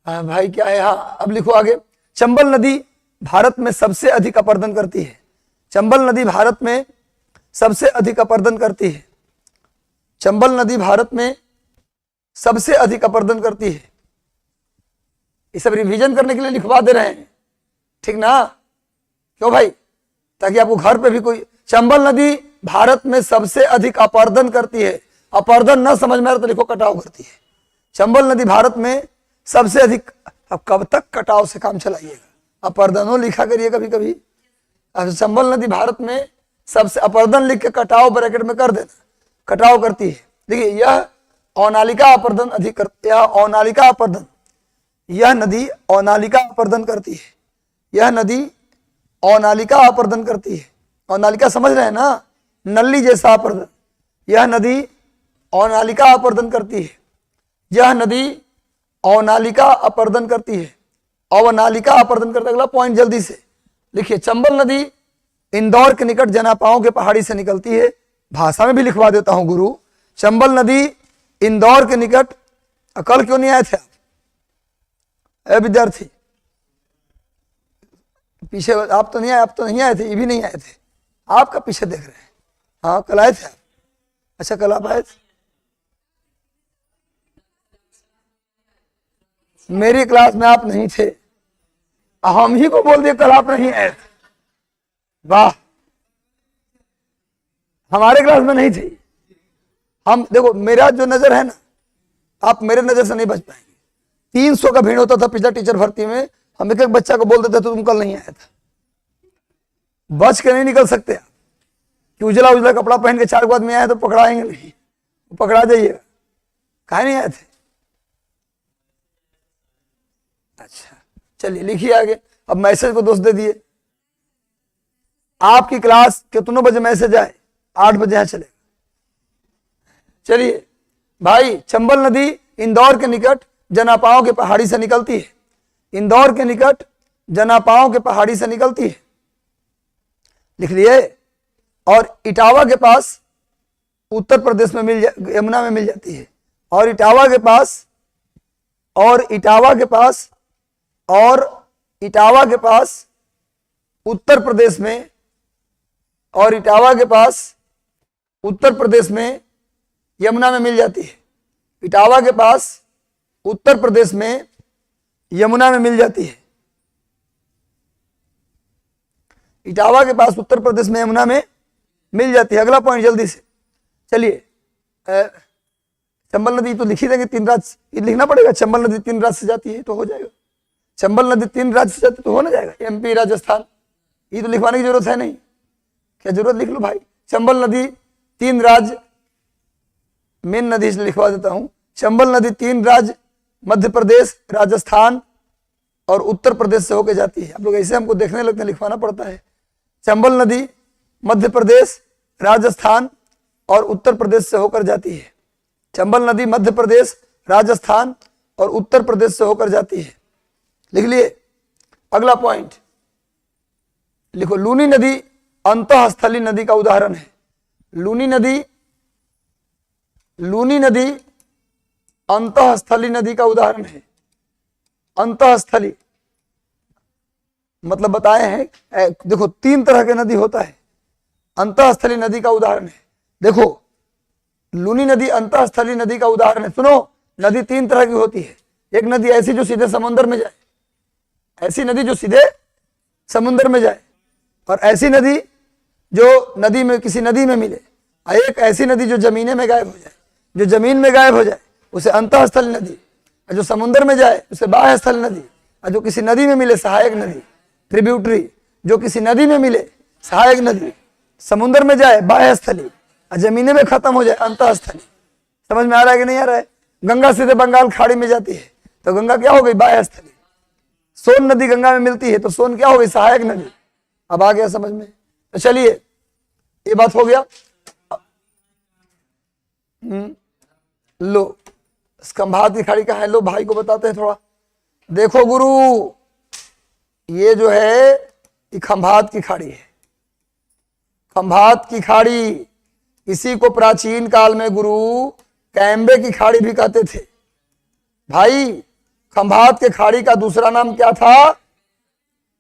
हाँ भाई क्या है, हाँ अब लिखो आगे। चंबल नदी भारत में सबसे अधिक अपरदन करती है। चंबल नदी भारत में सबसे अधिक अपरदन करती है। चंबल नदी भारत में सबसे अधिक अपरदन करती है। ये सब रिवीजन करने के लिए लिखवा दे रहे हैं, ठीक ना, क्यों भाई, ताकि आपको घर पे भी कोई। चंबल नदी भारत में सबसे अधिक अपरदन करती है। अपरदन न समझ में आ रहा तो लिखो कटाव करती है। चंबल नदी भारत में सबसे अधिक, अब कब तक कटाव से काम चलाइएगा, अपरदनों लिखा करिए कभी कभी। अब चंबल नदी भारत में सबसे, अपरदन लिख के कटाव ब्रैकेट में कर देना, कटाव करती है। देखिए यह औनालिका अपरदन अधिक करती है। औनालिका अपरदन, यह नदी औनालिका अपरदन करती है। यह नदी औनालिका अपरदन करती है। औनालिका समझ रहे हैं ना, नली जैसा अपरदन। यह नदी औनालिका अपरदन करती है। यह नदी औनालिका अपरदन करती है। अवनालिका अपरदन करती है। अगला पॉइंट जल्दी से लिखिए, चंबल नदी इंदौर के निकट जनापाओं के पहाड़ी से निकलती है। भाषा में भी लिखवा देता हूं गुरु। चंबल नदी इंदौर के निकट, कल क्यों नहीं आए थे आप विद्यार्थी, पीछे आप तो नहीं आए, आप तो नहीं आए थे, ये भी नहीं आए थे, आपका पीछे देख रहे हैं। हाँ कल आए थे आप, अच्छा कल आप आए थे, मेरी क्लास में आप नहीं थे, हम ही को बोल दिए कल आप नहीं आए थे। वाह, हमारे क्लास में नहीं थे। हम देखो, मेरा जो नजर है ना, आप मेरे नजर से नहीं बच पाएंगे। 300 का भीड़ होता था पिछला टीचर भर्ती में, हम एक एक बच्चा को बोल देते थे तुम कल नहीं आया था। बच के नहीं निकल सकते आप, कि उजला उजला कपड़ा पहन के 4 आदमी आए तो पकड़ाएंगे नहीं, पकड़ा जाइएगा, काहे नहीं आए थे? अच्छा चलिए लिखिए आगे। अब मैसेज को दोष दे दिए। आपकी क्लास कितनों बजे मैसेज आए? 8 बजे यहाँ चलेगा। चलिए भाई, चंबल नदी इंदौर के निकट जनापाओं के पहाड़ी से निकलती है। इंदौर के निकट जनापाओं के पहाड़ी से निकलती है, लिख लिए। और इटावा के पास उत्तर प्रदेश में यमुना में मिल जाती है। और इटावा के पास उत्तर प्रदेश में, और इटावा के पास उत्तर प्रदेश में यमुना में मिल जाती है। इटावा के पास उत्तर प्रदेश में यमुना में मिल जाती है। इटावा के पास उत्तर प्रदेश में यमुना में मिल जाती है। अगला पॉइंट जल्दी से चलिए। चंबल नदी तो लिखी देंगे, 3 राज्य, ये लिखना पड़ेगा। चंबल नदी 3 राज्य से जाती है तो हो जाएगा। चंबल नदी 3 राज्य से जाती तो हो ना जाएगा, MP राजस्थान। ये तो लिखवाने की जरूरत है नहीं, क्या जरूरत? लिख लो भाई, चंबल नदी 3 राज्य, मेन नदी से लिखवा देता हूं। चंबल नदी 3 राज्य मध्य प्रदेश, राजस्थान और उत्तर प्रदेश से होकर जाती है। आप लोग ऐसे हमको देखने लगते हैं, लिखवाना पड़ता है। चंबल नदी मध्य प्रदेश, राजस्थान और उत्तर प्रदेश से होकर जाती है। चंबल नदी मध्य प्रदेश, राजस्थान और उत्तर प्रदेश से होकर जाती है, लिख लिए। अगला पॉइंट लिखो, लूनी नदी अंतःस्थली नदी का उदाहरण है। लूनी नदी अंतःस्थली नदी का उदाहरण है। अंतःस्थली मतलब बताए हैं, देखो 3 तरह के नदी होता है। अंतःस्थली नदी का उदाहरण है, देखो लूनी नदी अंतःस्थली नदी का उदाहरण है। सुनो, नदी 3 तरह की होती है। एक नदी ऐसी जो सीधे समुद्र में जाए, ऐसी नदी जो सीधे समुद्र में जाए, और ऐसी नदी जो नदी में किसी नदी में मिले, और एक ऐसी नदी जो जमीने में गायब हो जाए। जो जमीन में गायब हो जाए उसे अंतःस्थली नदी, और जो समुद्र में जाए उसे बाह्यस्थली नदी, और जो किसी नदी में मिले सहायक नदी, ट्रिब्यूटरी। जो किसी नदी में मिले सहायक नदी, समुद्र में जाए बाह्यस्थली, और जमीने में खत्म हो जाए अंतःस्थली। समझ में आ रहा है कि नहीं आ रहा है? गंगा सीधे बंगाल खाड़ी में जाती है तो गंगा क्या हो गई? बाह्यस्थली। सोन नदी गंगा में मिलती है तो सोन क्या हो गई? सहायक नदी। अब आ गया समझ में? तो चलिए ये बात हो गया। लो, स्कंभात की खाड़ी का है, लो भाई को बताते हैं थोड़ा। देखो गुरु, ये जो है ये खंभात की खाड़ी है। खंभात की खाड़ी, इसी को प्राचीन काल में गुरु कैम्बे की खाड़ी भी कहते थे। भाई खंभात के खाड़ी का दूसरा नाम क्या था?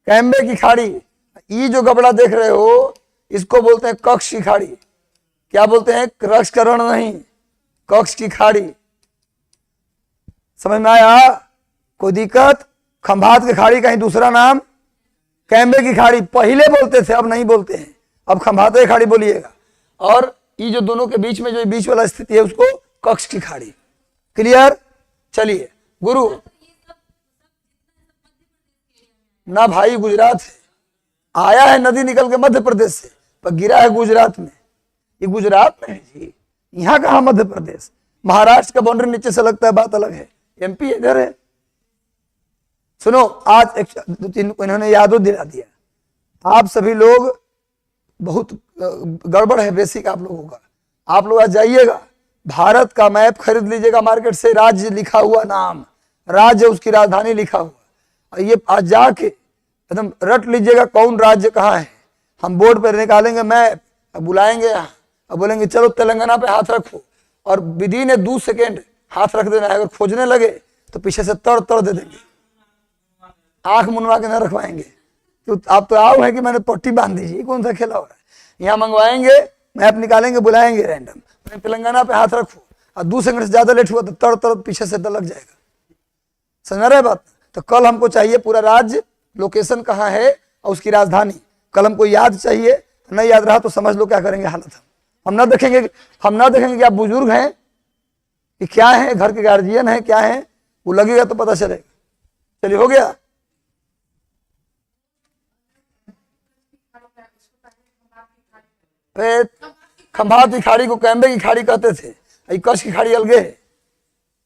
कैम्बे की खाड़ी। ये जो गबड़ा देख रहे हो इसको बोलते हैं कक्ष की खाड़ी। क्या बोलते हैं? रक्षकरण नहीं, कक्ष की खाड़ी। समझ में आया? कोई दिक्कत? खंभात की खाड़ी का ही दूसरा नाम कैम्बे की खाड़ी। पहले बोलते थे, अब नहीं बोलते हैं, अब खंभात की खाड़ी बोलिएगा। और ये जो दोनों के बीच में जो बीच वाला स्थिति है उसको कक्ष की खाड़ी। क्लियर? चलिए गुरु, ना भाई गुजरात है, आया है नदी निकल के मध्य प्रदेश से, पर गिरा है गुजरात में। ये गुजरात में है जी, यहाँ कहाँ मध्य प्रदेश? महाराष्ट्र का बाउंड्री नीचे से लगता है, बात अलग है। MP इधर है। सुनो, आज 2-3 को इन्होंने याद दिला दिया। आप सभी लोग बहुत गड़बड़ है बेसिक आप लोगों का। आप लोग आज जाइएगा, भारत का मैप खरीद लीजिएगा मार्केट से, राज्य लिखा हुआ नाम, राज्य उसकी राजधानी लिखा हुआ, और ये आज जाके एकदम रट लीजिएगा कौन राज्य कहाँ है। हम बोर्ड पर निकालेंगे मैप, बुलाएंगे यहाँ और बोलेंगे चलो तेलंगाना पे हाथ रखो, और विदिन 2 सेकेंड हाथ रख देना है। अगर खोजने लगे तो पीछे से तड़ तड़ दे देंगे, आंख मुनवा के न रखवाएंगे। तो आप तो आओ है कि मैंने पट्टी बांध दीजिए, कौन सा खेला हो रहा है? यहाँ मंगवाएंगे, मैप निकालेंगे, बुलाएंगे रैंडम, तेलंगाना पे हाथ रखो, और 2 सेकंड से ज्यादा लेट हुआ तो तड़ तड़ पीछे से लग जाएगा। समझ रहे बात? तो कल हमको चाहिए पूरा राज्य, लोकेशन कहाँ है और उसकी राजधानी। कल हमको याद चाहिए, नहीं याद रहा तो समझ लो क्या करेंगे हालत। हम ना देखेंगे कि आप बुजुर्ग हैं कि क्या है, घर के गार्जियन है क्या है, वो लगेगा तो पता चलेगा। चलिए हो गया। पे खंभात की खाड़ी को कैम्बे की खाड़ी कहते थे, कच्छ की खाड़ी अलगे है।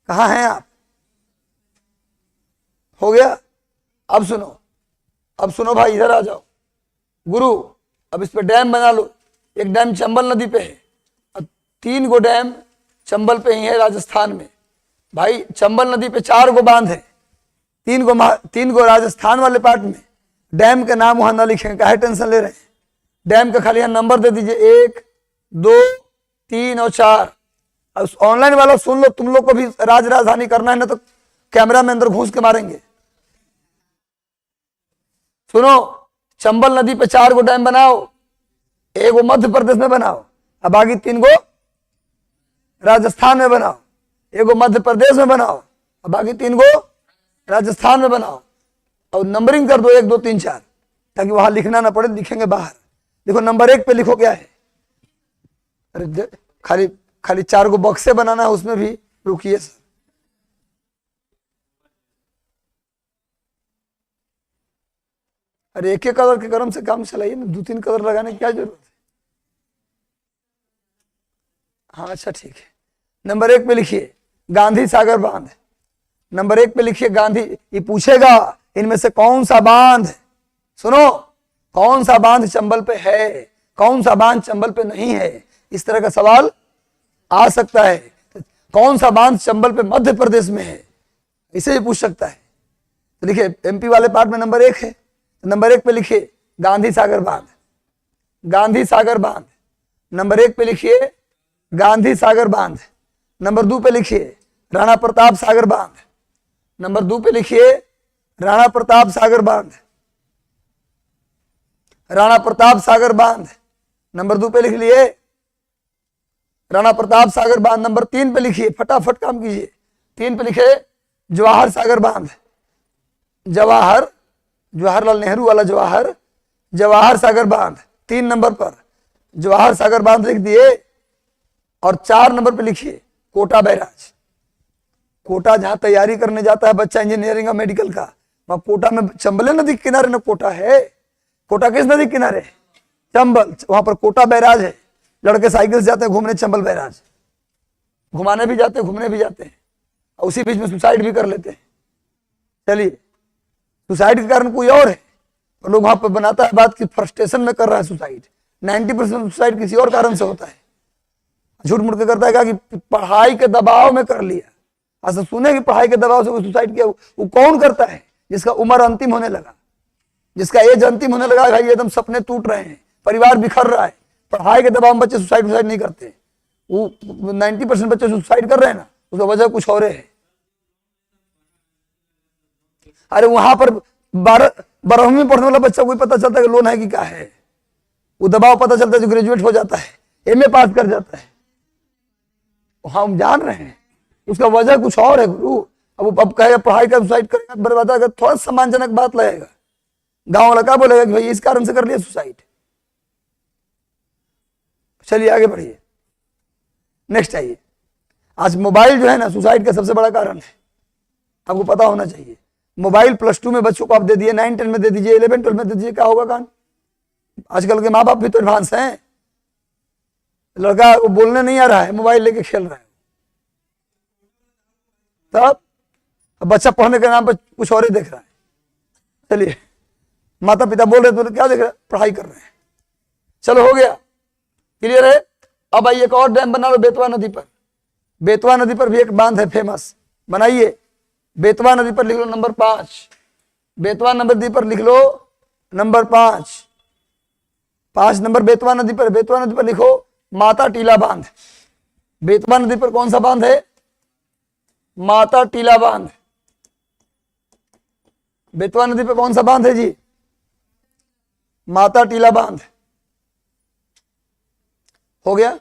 कहाँ हैं आप? हो गया। अब सुनो भाई, इधर आ जाओ गुरु। अब इस पे डैम बना लो। एक डैम चंबल नदी पे है और 3 गो डैम चंबल पे ही है राजस्थान में। भाई चंबल नदी पे 4 गो बांध है, 3 गो राजस्थान वाले पार्ट में। डैम के नाम वहां ना लिखेंगे, काहे टेंशन ले रहे हैं। डैम का खाली यहाँ नंबर दे दीजिए, 1, 2, 3 और 4। ऑनलाइन वाला सुन लो, तुम लोग को भी राजधानी करना है ना तो कैमरा में अंदर घुस के मारेंगे। सुनो, चंबल नदी पे 4 गो डैम बनाओ, 1 गो मध्य प्रदेश में बनाओ, अब बाकी 3 गो राजस्थान में बनाओ। 1 गो मध्य प्रदेश में बनाओ और बाकी 3 गो राजस्थान में बनाओ। और नंबरिंग कर दो 1, 2, 3, 4, ताकि वहां लिखना ना पड़े, लिखेंगे बाहर। देखो नंबर 1 पे लिखो क्या है। अरे खाली 4 गो बक्से बनाना है, उसमें भी रुकिए सर। अरे एक कलर के क्रम से काम चलाइए ना, 2-3 कलर लगाने की क्या जरूरत है। हाँ अच्छा ठीक है। नंबर 1 पे लिखिए गांधी सागर बांध। नंबर 1 पे लिखिए गांधी। ये पूछेगा इनमें से कौन सा बांध, सुनो, कौन सा बांध चंबल पे है, कौन सा बांध चंबल पे नहीं है, इस तरह का सवाल आ सकता है। कौन सा बांध चंबल पे मध्य प्रदेश में है, इसे भी पूछ सकता है। तो लिखिए एमपी वाले पार्ट में नंबर 1 है, तो नंबर 1 पे लिखिए गांधी सागर बांध। गांधी सागर बांध नंबर 1 पे लिखिए गांधी सागर बांध। नंबर 2 पे लिखिए राणा प्रताप सागर बांध। नंबर 2 पे लिखिए राणा प्रताप सागर बांध। राणा प्रताप सागर बांध नंबर 2 पे लिख लिए राणा प्रताप सागर बांध। नंबर 3 पे लिखिए, फटाफट काम कीजिए, 3 पे लिखे जवाहर सागर बांध। जवाहरलाल नेहरू वाला जवाहर सागर बांध 3 नंबर पर जवाहर सागर बांध लिख दिए। और 4 नंबर पे लिखिए कोटा बैराज। कोटा जहां तैयारी करने जाता है बच्चा इंजीनियरिंग और मेडिकल का, वहां कोटा में चंबल नदी के किनारे ना कोटा है। कोटा किस नदी के किनारे? चंबल। वहां पर कोटा बैराज है। लड़के साइकिल से जाते हैं घूमने चंबल बैराज, घुमाने भी जाते हैं, घूमने भी जाते हैं, और उसी बीच में सुसाइड भी कर लेते हैं। चलिए, सुसाइड के कारण कोई और है और लोग वहां पर बनाता है बात कि फ्रस्ट्रेशन में कर रहा है सुसाइड। 90% सुसाइड किसी और कारण से होता है। झूठ मूठ के करता है क्या कि पढ़ाई के दबाव में कर लिया। ऐसा सुने कि पढ़ाई के दबाव से कोई सुसाइड किया, वो कौन करता है? जिसका उम्र अंतिम होने लगा, जिसका एज अंतिम होने लगा, भाई एकदम सपने टूट रहे हैं, परिवार बिखर रहा है। पढ़ाई के दबाव में बच्चे सुसाइड नहीं करते। वो 90% बच्चे सुसाइड कर रहे हैं ना, उसका वजह कुछ और है। अरे वहां पर 12वीं में पढ़ने वाला बच्चा कोई पता चलता है कि लोन है कि क्या है, वो दबाव पता चलता है जो ग्रेजुएट हो जाता है, एमए पास कर जाता है। हम जान रहे हैं उसका वजह कुछ और है गुरु। अब कहेगा पढ़ाई का सुसाइड करेगा, बर्बाद अगर थोड़ा सम्मानजनक बात लगेगा, गांव वाला क्या बोलेगा कि भाई इस कारण से कर लिया सुसाइड। चलिए आगे बढ़िए, नेक्स्ट आइए। आज मोबाइल जो है ना सुसाइड का सबसे बड़ा कारण है, आपको पता होना चाहिए। मोबाइल +2 में बच्चों को आप दे दिए, 9, 10 में दे दीजिए, 11, 12 में दे दीजिए, क्या होगा कान? आजकल के माँ बाप भी तो एडवांस हैं। लड़का वो बोलने नहीं आ रहा है, मोबाइल लेके खेल रहा है, तब बच्चा पढ़ने के नाम पर कुछ और ही देख रहा है। चलिए, माता पिता बोल रहे तो क्या देख रहे हैं? पढ़ाई कर रहे हैं। चलो हो गया, क्लियर है। अब आइए एक और डैम बना लो बेतवा नदी पर। बेतवा नदी पर भी एक बांध है फेमस, बनाइए। बेतवा नदी पर लिख लो नंबर 5। बेतवा नदी पर लिख लो नंबर 5। 5 नंबर बेतवा नदी पर। बेतवा नदी पर लिखो माता टीला बांध। बेतवा नदी पर कौन सा बांध है? माता टीला बांध। बेतवा नदी पर कौन सा बांध है जी? माता टीला बांध। हो गया,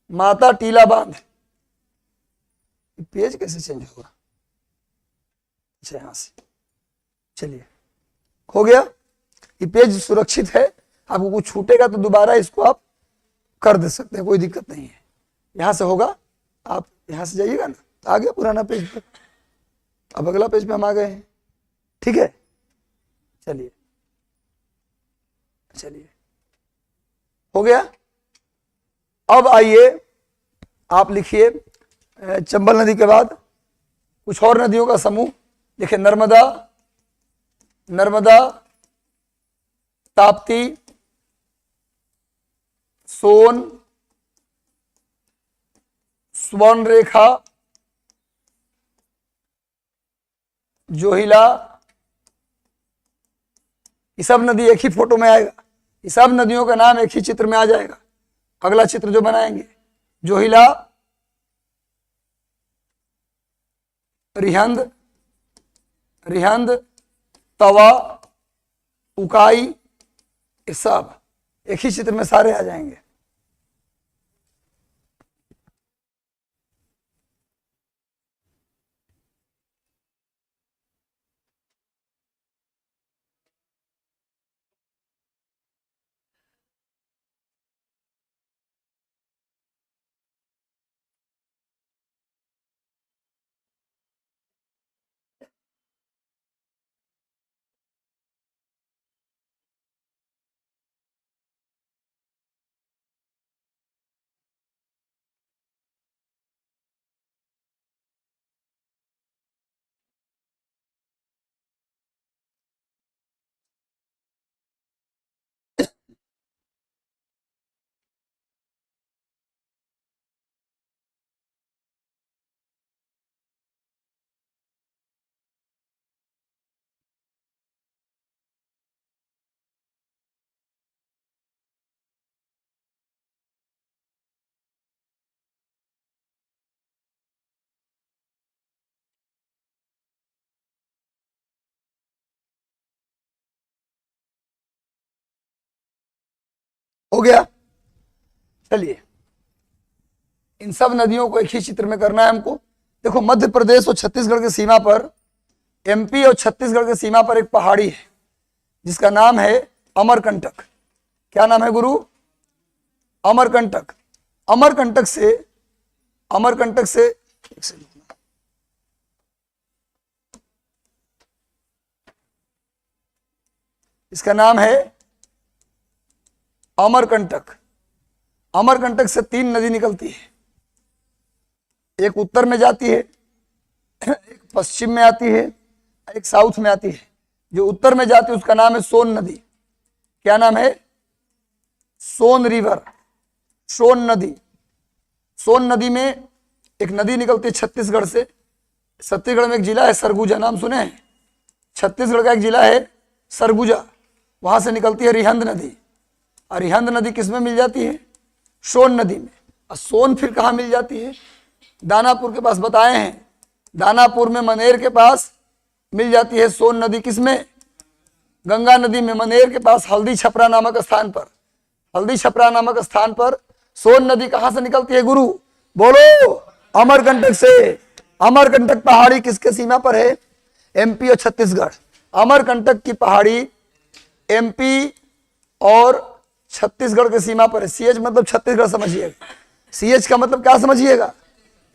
माता टीला बांध। पेज कैसे चेंज होगा? अच्छा यहां से, चलिए हो गया। ये पेज सुरक्षित है, आपको कुछ छूटेगा तो दोबारा इसको आप कर दे सकते हैं, कोई दिक्कत नहीं है। यहां से होगा, आप यहां से जाइएगा ना तो आ गया पुराना पेज पे। अब अगला पेज पे हम आ गए हैं, ठीक है। चलिए चलिए हो गया। अब आइए आप लिखिए चंबल नदी के बाद कुछ और नदियों का समूह। देखिए नर्मदा, नर्मदा, ताप्ती, सोन, स्वर्णरेखा, जोहिला, ये सब नदी एक ही फोटो में आएगा। ये सब नदियों का नाम एक ही चित्र में आ जाएगा। अगला चित्र जो बनाएंगे, जोहिला, रिहंद, रिहंद, तवा, उकाई, ये सब एक ही चित्र में सारे आ जाएंगे। हो गया। चलिए इन सब नदियों को एक ही चित्र में करना है हमको। देखो मध्य प्रदेश और छत्तीसगढ़ की सीमा पर, एमपी और छत्तीसगढ़ की सीमा पर एक पहाड़ी है जिसका नाम है अमरकंटक। क्या नाम है गुरु? अमरकंटक। अमरकंटक से, अमरकंटक से इसका नाम है अमरकंटक। अमरकंटक से 3 नदी निकलती है। एक उत्तर में जाती है, एक पश्चिम में आती है, एक साउथ में आती है। जो उत्तर में जाती है उसका नाम है सोन नदी। क्या नाम है? सोन रिवर, सोन नदी। सोन नदी में एक नदी निकलती है छत्तीसगढ़ से। छत्तीसगढ़ में एक जिला है सरगुजा, नाम सुने हैं? छत्तीसगढ़ का एक जिला है सरगुजा, वहां से निकलती है रिहंद नदी। और रिहंद नदी किस में मिल जाती है? सोन नदी में। और सोन फिर कहाँ मिल जाती है? दानापुर के पास बताए हैं। दानापुर में मनेर के पास मिल जाती है सोन नदी। किसमें? गंगा नदी में, मनेर के पास हल्दी छपरा नामक स्थान पर। हल्दी छपरा नामक स्थान पर सोन नदी कहां से निकलती है गुरु? बोलो। अमरकंटक से। अमरकंटक पहाड़ी किसके सीमा पर है? एमपी और छत्तीसगढ़। अमरकंटक की पहाड़ी एमपी और छत्तीसगढ़ की सीमा पर है। सीएच मतलब छत्तीसगढ़ समझिएगा। सीएच का मतलब क्या समझिएगा?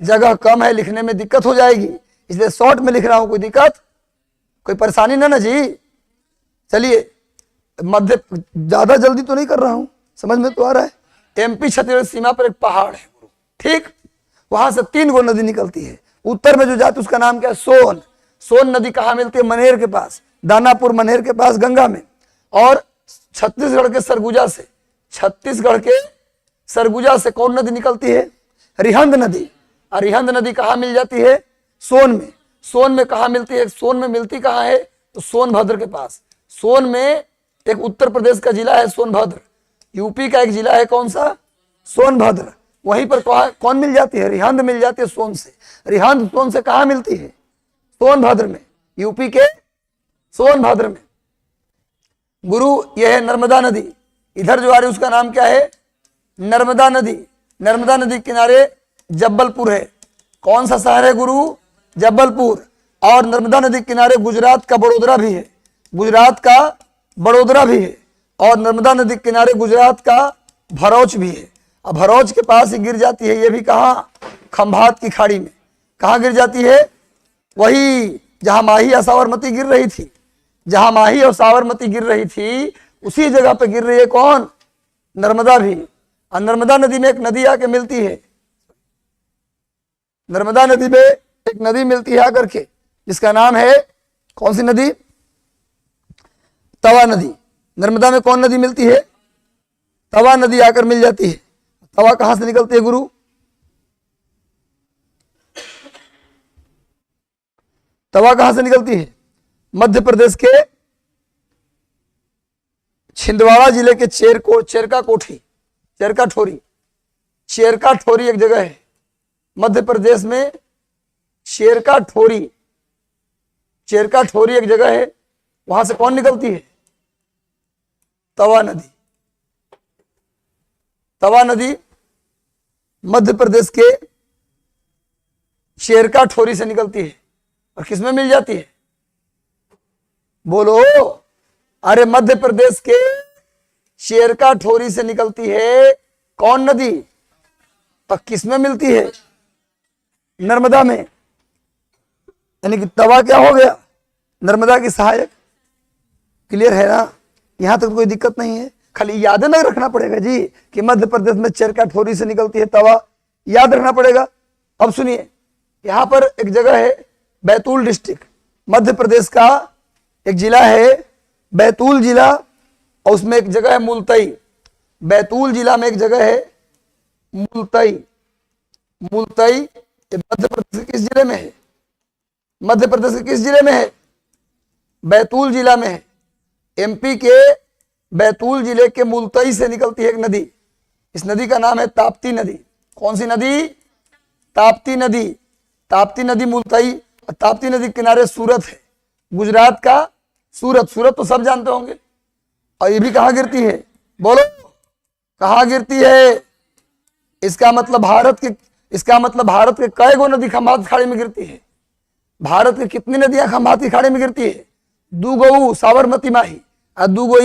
जगह कम है, लिखने में दिक्कत हो जाएगी, इसलिए शॉर्ट में लिख रहा हूं। कोई दिक्कत, कोई परेशानी ना जी। चलिए मध्य, ज्यादा जल्दी तो नहीं कर रहा हूं, समझ में तो आ रहा है। एमपी छत्तीसगढ़ सीमा पर एक पहाड़ है, ठीक। वहां से 3 गो नदी निकलती है। उत्तर में जो जाती है उसका नाम क्या है? सोन। सोन नदी कहाँ मिलती है? मनेर के पास, दानापुर मनेर के पास गंगा में। और छत्तीसगढ़ के सरगुजा से, छत्तीसगढ़ के सरगुजा से कौन नदी निकलती है? रिहंद नदी। और रिहंद नदी कहाँ मिल जाती है? सोन में। सोन में कहाँ मिलती है? सोन में मिलती कहाँ है? तो सोनभद्र के पास। सोन में एक उत्तर प्रदेश का जिला है सोनभद्र, यूपी का एक जिला है कौन सा? सोनभद्र। वहीं पर कौन मिल जाती है? रिहंद मिल जाती है सोन से। रिहंद सोन से कहाँ मिलती है? सोनभद्र में, यूपी के सोनभद्र में। गुरु यह है नर्मदा नदी। इधर जो आ रही उसका नाम क्या है? नर्मदा नदी। नर्मदा नदी किनारे जबलपुर है। कौन सा शहर है गुरु? जबलपुर। और नर्मदा नदी किनारे गुजरात का बड़ोदरा भी है। गुजरात का बड़ोदरा भी है। और नर्मदा नदी किनारे गुजरात का भरूच भी है। और भरूच के पास ही गिर जाती है। ये भी कहाँ? खंभात की खाड़ी में। कहाँ गिर जाती है? वही जहां माही और साबरमती गिर रही थी। जहां माही और साबरमती गिर रही थी उसी जगह पे गिर रही है कौन? नर्मदा भी। और नर्मदा नदी में एक नदी आके मिलती है, नर्मदा नदी में एक नदी मिलती है आकर के, जिसका नाम है, कौन सी नदी? तवा नदी। नर्मदा में कौन नदी मिलती है? तवा नदी आकर मिल जाती है। तवा कहां से निकलती है गुरु? तवा कहां से निकलती है? मध्य प्रदेश के छिंदवाड़ा जिले के चेरका ठोरी एक जगह है मध्य प्रदेश में। चेरका ठोरी एक जगह है, वहां से कौन निकलती है? तवा नदी। तवा नदी मध्य प्रदेश के चेरका ठोरी से निकलती है और किसमें मिल जाती है? बोलो। अरे मध्य प्रदेश के चेरका ठोरी से निकलती है कौन नदी? और किसमें मिलती है? नर्मदा में। यानी कि तवा क्या हो गया? नर्मदा की सहायक। क्लियर है ना? यहां तक कोई दिक्कत नहीं है, खाली याद नहीं रखना पड़ेगा जी कि मध्य प्रदेश में चेरका ठोरी से निकलती है तवा, याद रखना पड़ेगा। अब सुनिए, यहां पर एक जगह है बैतूल डिस्ट्रिक्ट, मध्य प्रदेश का एक जिला है बैतूल जिला, और उसमें एक जगह है मुलतई। बैतूल जिला में एक जगह है मुलतई। मुलतई मध्य प्रदेश के किस जिले में है? मध्य प्रदेश के किस जिले में है? बैतूल जिला में है। एमपी के बैतूल जिले के मुलतई से निकलती है एक नदी, इस नदी का नाम है ताप्ती नदी। कौन सी नदी? ताप्ती नदी। ताप्ती नदी मुलतई, ताप्ती नदी के किनारे सूरत है, गुजरात का सूरत। सूरत तो सब जानते होंगे। और ये भी कहाँ गिरती है? बोलो, कहाँ गिरती है? इसका मतलब भारत के कई गो नदी खंभात खाड़ी में गिरती है। भारत की कितनी नदियां खंभात की खाड़ी में गिरती है? 2 गो साबरमती माही और 2 गो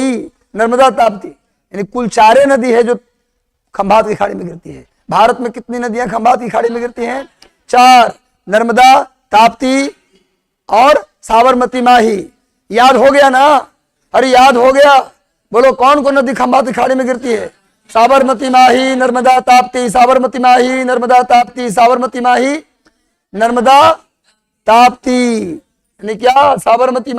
नर्मदा ताप्ती, यानी कुल 4 नदी है जो खंभात की खाड़ी में गिरती है। भारत में कितनी नदियां खंभात की खाड़ी में गिरती हैं? 4, नर्मदा, ताप्ती और साबरमती माही। याद हो गया ना? अरे याद हो गया। बोलो, कौन कौन नदी खंभात की खाड़ी में गिरती है? साबरमती माही, नर्मदा ताप्ती, साबरमती माही, नर्मदा ताप्ती, साबरमती माही, नर्मदा ताप्ती। यानी क्या? साबरमती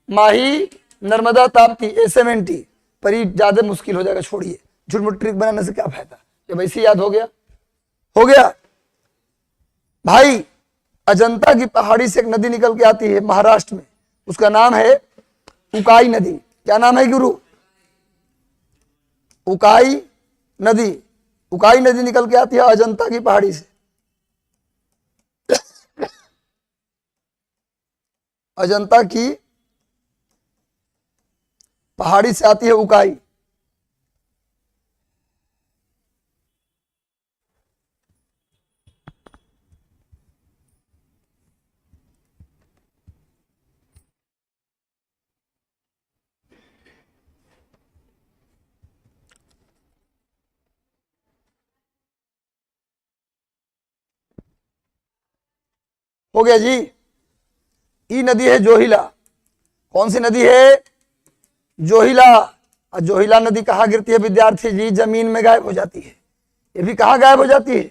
माही, नर्मदा ताप्ती, A70। पर ये ज्यादा मुश्किल हो जाएगा, छोड़िए, झूठ मूठ ट्रिक बनाने से क्या फायदा, जब ऐसे याद हो गया भाई। अजंता की पहाड़ी से एक नदी निकल के आती है महाराष्ट्र में, उसका नाम है उकाई नदी। क्या नाम है गुरु? उकाई नदी। उकाई नदी निकल के आती है अजंता की पहाड़ी से। अजंता की पहाड़ी से आती है उकाई। हो गया जी। ई नदी है जोहिला। कौन सी नदी है? जोहिला। और जोहिला नदी कहाँ गिरती है विद्यार्थी जी? जमीन में गायब हो जाती है। ये भी कहाँ गायब हो जाती है?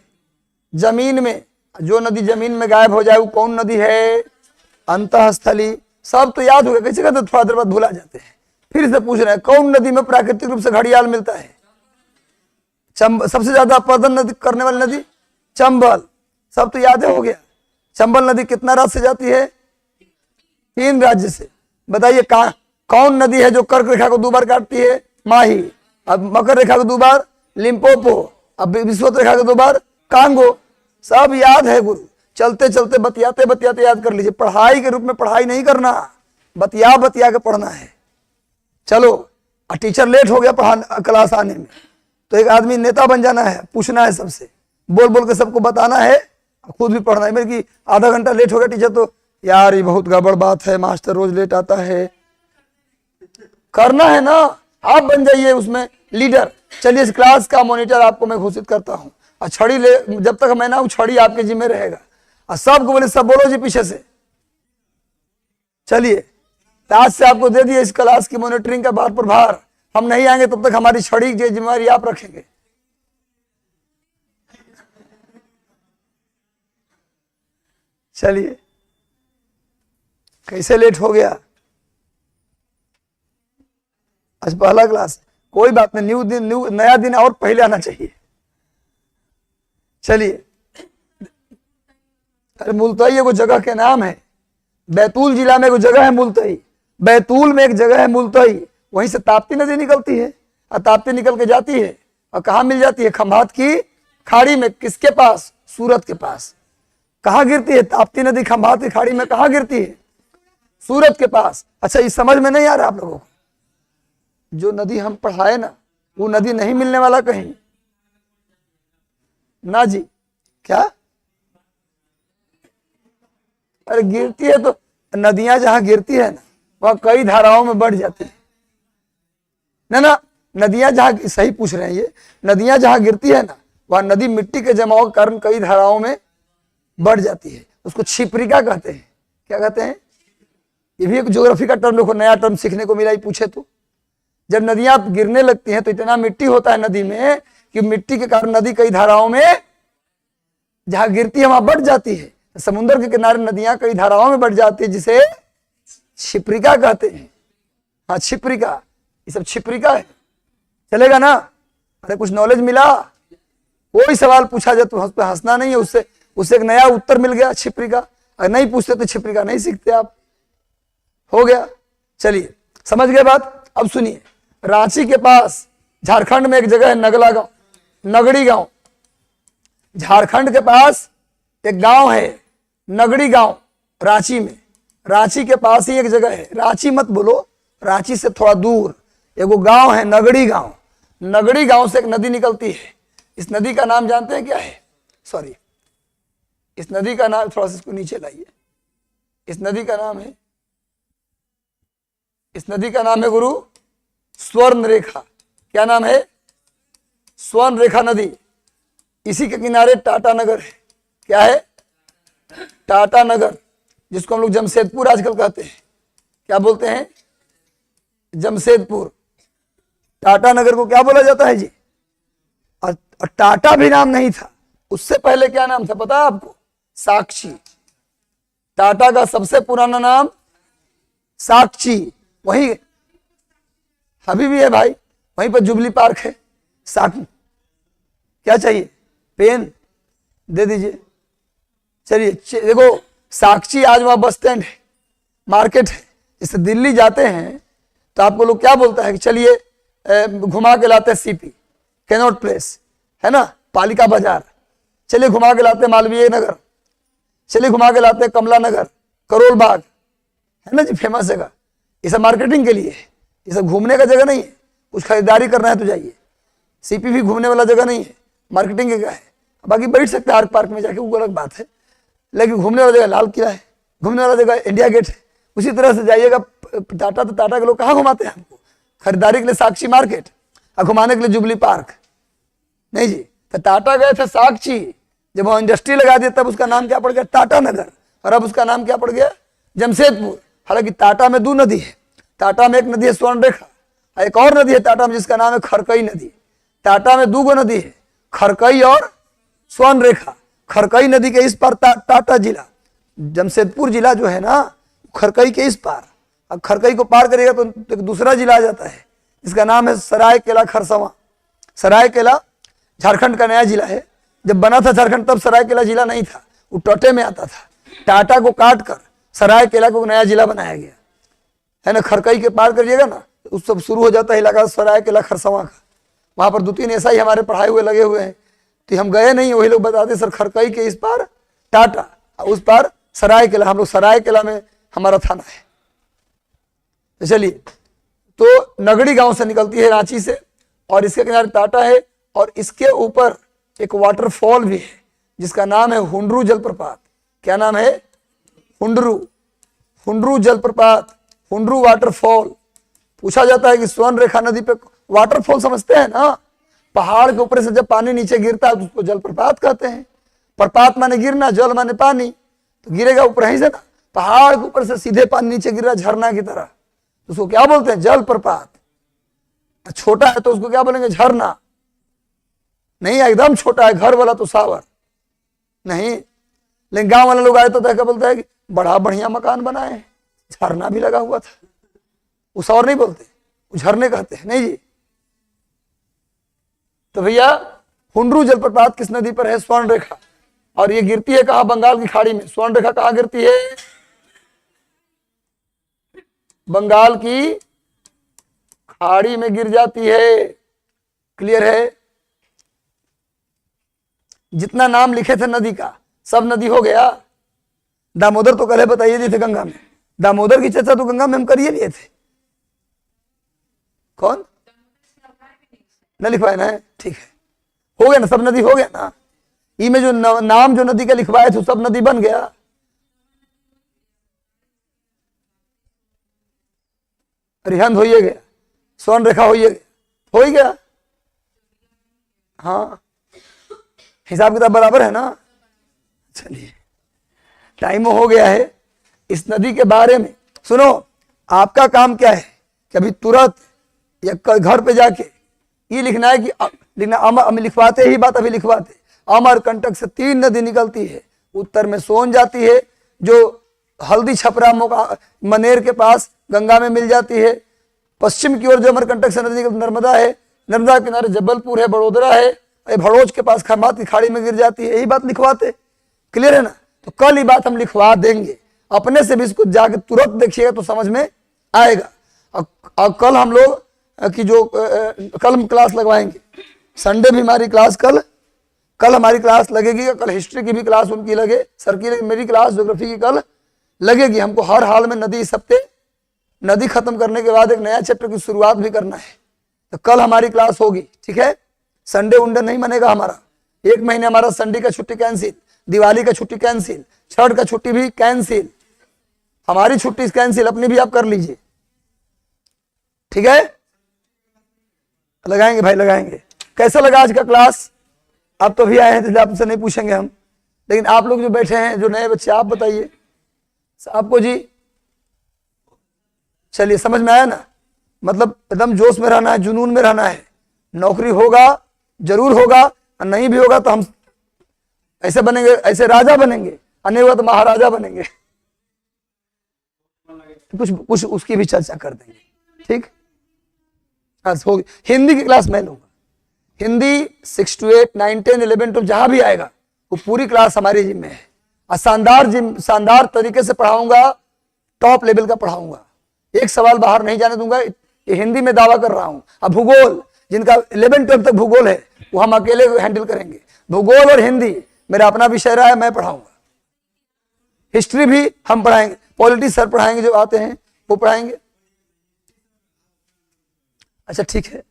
जमीन में। जो नदी जमीन में गायब हो जाए वो कौन नदी है? अंतःस्थली। सब तो याद हो गया, कैसे कहते थोड़ा देर बाद भुला जाते हैं। फिर से पूछ रहे हैं, कौन नदी में प्राकृतिक रूप से घड़ियाल मिलता है? सबसे ज्यादा उत्पादन नदी करने वाली नदी चंबल। सब तो याद हो गया। चंबल नदी कितना राज्य से जाती है? 3 राज्य से। बताइए कौन नदी है जो कर्क रेखा को 2 बार काटती है? माही। अब मकर रेखा को 2 बार लिम्पोपो, अब विषुवत रेखा को 2 बार कांगो। सब याद है गुरु। चलते चलते बतियाते बतियाते याद कर लीजिए। पढ़ाई के रूप में पढ़ाई नहीं करना, बतिया के पढ़ना है। चलो, टीचर लेट हो गया क्लास आने में, तो एक आदमी नेता बन जाना है, पूछना है सबसे, बोल बोल के सबको बताना है, खुद भी पढ़ना है। मेरे की आधा घंटा लेट हो गया टीचर, तो यार ये बहुत गड़बड़ बात है, मास्टर रोज लेट आता है। करना है ना, आप बन जाइए उसमें लीडर। चलिए, इस क्लास का मॉनिटर आपको मैं घोषित करता हूँ, और छड़ी ले, जब तक मैं ना हूं छड़ी आपके जिम्मे रहेगा। और सबको बोले, सब बोलो जी पीछे से। चलिए, आज से आपको दे दिए इस क्लास की मॉनिटरिंग का भार प्रभार। हम नहीं आएंगे तब तक हमारी छड़ी की जिम्मेवारी आप रखेंगे। चलिए, कैसे लेट हो गया? आज पहला क्लास, कोई बात नहीं, नया दिन और पहले आना चाहिए। चलिए, अरे मुल्तई एगो जगह के नाम है, बैतूल जिला में एगो जगह है मुल्तई, बैतूल में एक जगह है मुल्तई, वहीं से ताप्ती नदी निकलती है और ताप्ती निकल के जाती है और कहाँ मिल जाती है? खंभात की खाड़ी में। किसके पास? सूरत के पास। कहाँ गिरती है ताप्ती नदी? खंभात की खाड़ी में। कहाँ गिरती है? सूरत के पास। अच्छा, इस समझ में नहीं आ रहा आप लोगों को? जो नदी हम पढ़ाए ना, वो नदी नहीं मिलने वाला कहीं ना जी। क्या? अरे गिरती है तो नदियां जहां गिरती है ना, वह कई धाराओं में बढ़ जाती है ना। नदियां जहां, सही पूछ रहे हैं ये, नदियां जहां गिरती है ना, वह नदी मिट्टी के जमाव के कारण कई धाराओं में बढ़ जाती है। उसको छिपरिका कहते हैं। क्या कहते हैं? ये भी एक ज्योग्राफी का टर्म, देखो नया टर्म सीखने को मिला ही पूछे तो। जब नदियां गिरने लगती हैं तो इतना मिट्टी होता है नदी में कि मिट्टी के कारण नदी कई धाराओं में जहां गिरती है वहां बढ़ जाती है। समुद्र के किनारे नदियां कई धाराओं में बढ़ जाती है, जिसे छिपरिका कहते हैं। हाँ, छिपरिका, ये सब छिपरिका है। चलेगा ना? अरे कुछ नॉलेज मिला? कोई सवाल पूछा जाए तो उस पर हंसना नहीं है, उससे एक नया उत्तर मिल गया, छिपरिका। अगर नहीं पूछते तो छिपरिका नहीं सीखते आप। हो गया? चलिए, समझ गए बात? अब सुनिए, रांची के पास झारखंड में एक जगह है नगला गांव, नगड़ी गांव। झारखंड के पास एक गांव है नगड़ी गांव, रांची में। रांची के पास ही एक जगह है, रांची मत बोलो, रांची से थोड़ा दूर एगो गांव है नगड़ी गांव। नगड़ी गांव से एक नदी निकलती है। इस नदी का नाम जानते हैं क्या है? सॉरी, इस नदी का नाम, थोड़ा सा इसको नीचे लाइए। इस नदी का नाम है, इस नदी का नाम है गुरु स्वर्ण रेखा। क्या नाम है? स्वर्ण रेखा नदी। इसी के किनारे टाटा नगर है। क्या है? टाटा नगर, जिसको हम लोग जमशेदपुर आजकल कहते हैं। क्या बोलते हैं? जमशेदपुर। टाटा नगर को क्या बोला जाता है जी? और टाटा भी नाम नहीं था, उससे पहले क्या नाम था पता है आपको? साक्षी। टाटा का सबसे पुराना नाम साक्षी। वही अभी भी है भाई, वहीं पर जुबली पार्क है। क्या चाहिए? पेन दे दीजिए। चलिए, देखो साक्षी आज वहां बस स्टैंड है, मार्केट है। इससे दिल्ली जाते हैं तो आपको लोग क्या बोलता है कि चलिए घुमा के लाते हैं सीपी, कैनॉट प्लेस है ना, पालिका बाजार, चलिए घुमा के लाते हैं मालवीय नगर, चलिए घुमा के लाते हैं कमला नगर, करोल बाग, है ना जी, फेमस जगह। ये सब मार्केटिंग के लिए है, ये सब घूमने का जगह नहीं है। कुछ खरीदारी करना है तो जाइए। सीपी भी घूमने वाला जगह नहीं है, मार्केटिंग की जगह है। बाकी बैठ सकते हैं आर्क पार्क में जाके, वो अलग बात है। लेकिन घूमने वाला जगह लाल किला है, घूमने वाला जगह इंडिया गेट है। उसी तरह से जाइएगा टाटा, तो टाटा के लोग कहाँ घुमाते हैं हमको? खरीदारी के लिए साक्षी मार्केट और घुमाने के लिए जुबली पार्क नहीं जी। तो टाटा गए थे साक्षी, जब वो इंडस्ट्री लगा दिया तब उसका नाम क्या पड़ गया? टाटा नगर। और अब उसका नाम क्या पड़ गया? जमशेदपुर। हालांकि टाटा में 2 नदी है। टाटा में एक नदी है स्वर्ण रेखा, एक और नदी है टाटा में जिसका नाम है खरकई नदी। टाटा में 2 नदी है, खरकई और स्वर्ण रेखा। खरकई नदी के इस पार टाटा जिला, जमशेदपुर जिला जो है ना, खरकई के इस पार। अब खरकई को पार करेगा तो एक दूसरा जिला आ जाता है, जिसका नाम है सरायकेला खरसावां। सरायकेला झारखंड का नया जिला है। जब बना था झारखंड तब सरायकेला जिला नहीं था, वो टोटे में आता था। टाटा को काट कर सरायकेला को नया जिला बनाया गया है ना। खरकई के पार करिएगा ना, उस सब शुरू हो जाता है इलाका सरायकेला खरसावां का। वहां पर 2-3 ऐसा ही हमारे पढ़ाए हुए लगे हुए हैं, तो हम गए नहीं, वही लोग बताते सर खरकई के इस पार टाटा और उस पार सरायकेला। हम लोग सरायकेला में हमारा थाना है। तो चलिए, तो नगड़ी गांव से निकलती है रांची से, और इसके किनारे टाटा है, और इसके ऊपर एक वाटरफॉल भी है जिसका नाम है हुंडरू जलप्रपात। क्या नाम है? हुंडरू जलप्रपात, हुंडरू वाटरफॉल। पूछा जाता है कि स्वर्ण रेखा नदी पे वाटरफॉल समझते हैं ना, पहाड़ के ऊपर से जब पानी नीचे गिरता है तो उसको जलप्रपात कहते हैं। प्रपात माने गिरना, जल माने पानी, तो गिरेगा ऊपर ही से ना। पहाड़ के ऊपर से सीधे पानी नीचे गिर रहा झरना की तरह, उसको क्या बोलते हैं? जलप्रपात। छोटा है तो उसको क्या बोलेंगे, झरना। नहीं एकदम छोटा है, घर वाला तो सावर नहीं। लेकिन गांव वाले लोग आए तो क्या बोलता है कि बड़ा बढ़िया मकान बना है, झरना भी लगा हुआ था। वो सावर नहीं बोलते, वो झरने कहते हैं। नहीं जी। तो भैया हुंडरू जलप्रपात किस नदी पर है, स्वर्ण रेखा। और ये गिरती है कहां, बंगाल की खाड़ी में। स्वर्ण रेखा कहां गिरती है, बंगाल की खाड़ी में गिर जाती है। क्लियर है। जितना नाम लिखे थे नदी का सब नदी हो गया। दामोदर तो कल बताइए दिए थे गंगा में, दामोदर की चर्चा तो गंगा में हम करिए लिए थे। कौन न लिखवाए ना, ठीक है, हो गया ना, सब नदी हो गया ना। ई में जो नाम जो नदी का लिखवाए थे सब नदी बन गया। रिहंद हो गया, स्वर्ण रेखा हो गया। हाँ हिसाब किताब बराबर है ना। चलिए टाइम हो गया है। इस नदी के बारे में सुनो, आपका काम क्या है कि अभी तुरंत या घर पे जाके ये लिखना है कि लिखना लिखवाते ही बात अभी लिखवाते। अमरकंटक से 3 नदी निकलती है, उत्तर में सोन जाती है जो हल्दी छपरा मनेर के पास गंगा में मिल जाती है। पश्चिम की ओर जो अमरकंटक से नदी निकलती नर्मदा है, नर्मदा किनारे जबलपुर है, बड़ोदरा है, भड़ोज के पास खम्बात की खाड़ी में गिर जाती है। यही बात लिखवाते। क्लियर है ना। तो कल ये बात हम लिखवा देंगे, अपने से भी इसको जाके तुरंत देखिएगा तो समझ में आएगा। और कल हम लोग की जो कल हम क्लास लगवाएंगे, संडे भी हमारी क्लास कल हमारी क्लास लगेगी। कल हिस्ट्री की भी क्लास उनकी लगे, सर की मेरी क्लास ज्योग्राफी की कल लगेगी। हमको हर हाल में नदी, इस हफ्ते नदी खत्म करने के बाद एक नया चैप्टर की शुरुआत भी करना है। तो कल हमारी क्लास होगी, ठीक है। संडे उंडे नहीं बनेगा हमारा, 1 महीने हमारा संडे का छुट्टी कैंसिल, दिवाली का छुट्टी कैंसिल, छठ का छुट्टी भी कैंसिल, हमारी छुट्टी कैंसिल, अपनी भी आप कर लीजिए, ठीक है। लगाएंगे भाई लगाएंगे। कैसा लगा आज का क्लास? आप तो भी आए हैं तो आपसे नहीं पूछेंगे हम, लेकिन आप लोग जो बैठे हैं जो नए बच्चे, आप बताइए आपको जी। चलिए समझ में आया ना। मतलब एकदम जोश में रहना है, जुनून में रहना है। नौकरी होगा जरूर होगा, और नहीं भी होगा तो हम ऐसे बनेंगे, ऐसे राजा बनेंगे, और नहीं होगा तो महाराजा बनेंगे। कुछ उसकी भी चर्चा कर देंगे, ठीक। आज होगी हिंदी की क्लास मैं लूंगा। हिंदी 6 to 8, 9, 10, 11, 12 जहां भी आएगा वो पूरी क्लास हमारी जिम में है। और शानदार तरीके से पढ़ाऊंगा, टॉप लेवल का पढ़ाऊंगा। एक सवाल बाहर नहीं जाने दूंगा, ये हिंदी में दावा कर रहा हूं। अब भूगोल, जिनका 11, 12 तक भूगोल है वो हम अकेले हैंडल करेंगे। भूगोल और हिंदी मेरा अपना विषय रहा है, मैं पढ़ाऊंगा। हिस्ट्री भी हम पढ़ाएंगे, पॉलिटिक्स सर पढ़ाएंगे, जो आते हैं वो पढ़ाएंगे। अच्छा ठीक है,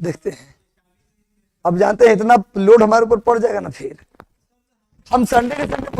देखते हैं। अब जानते हैं इतना लोड हमारे ऊपर पड़ जाएगा ना, फिर हम संडे के संडे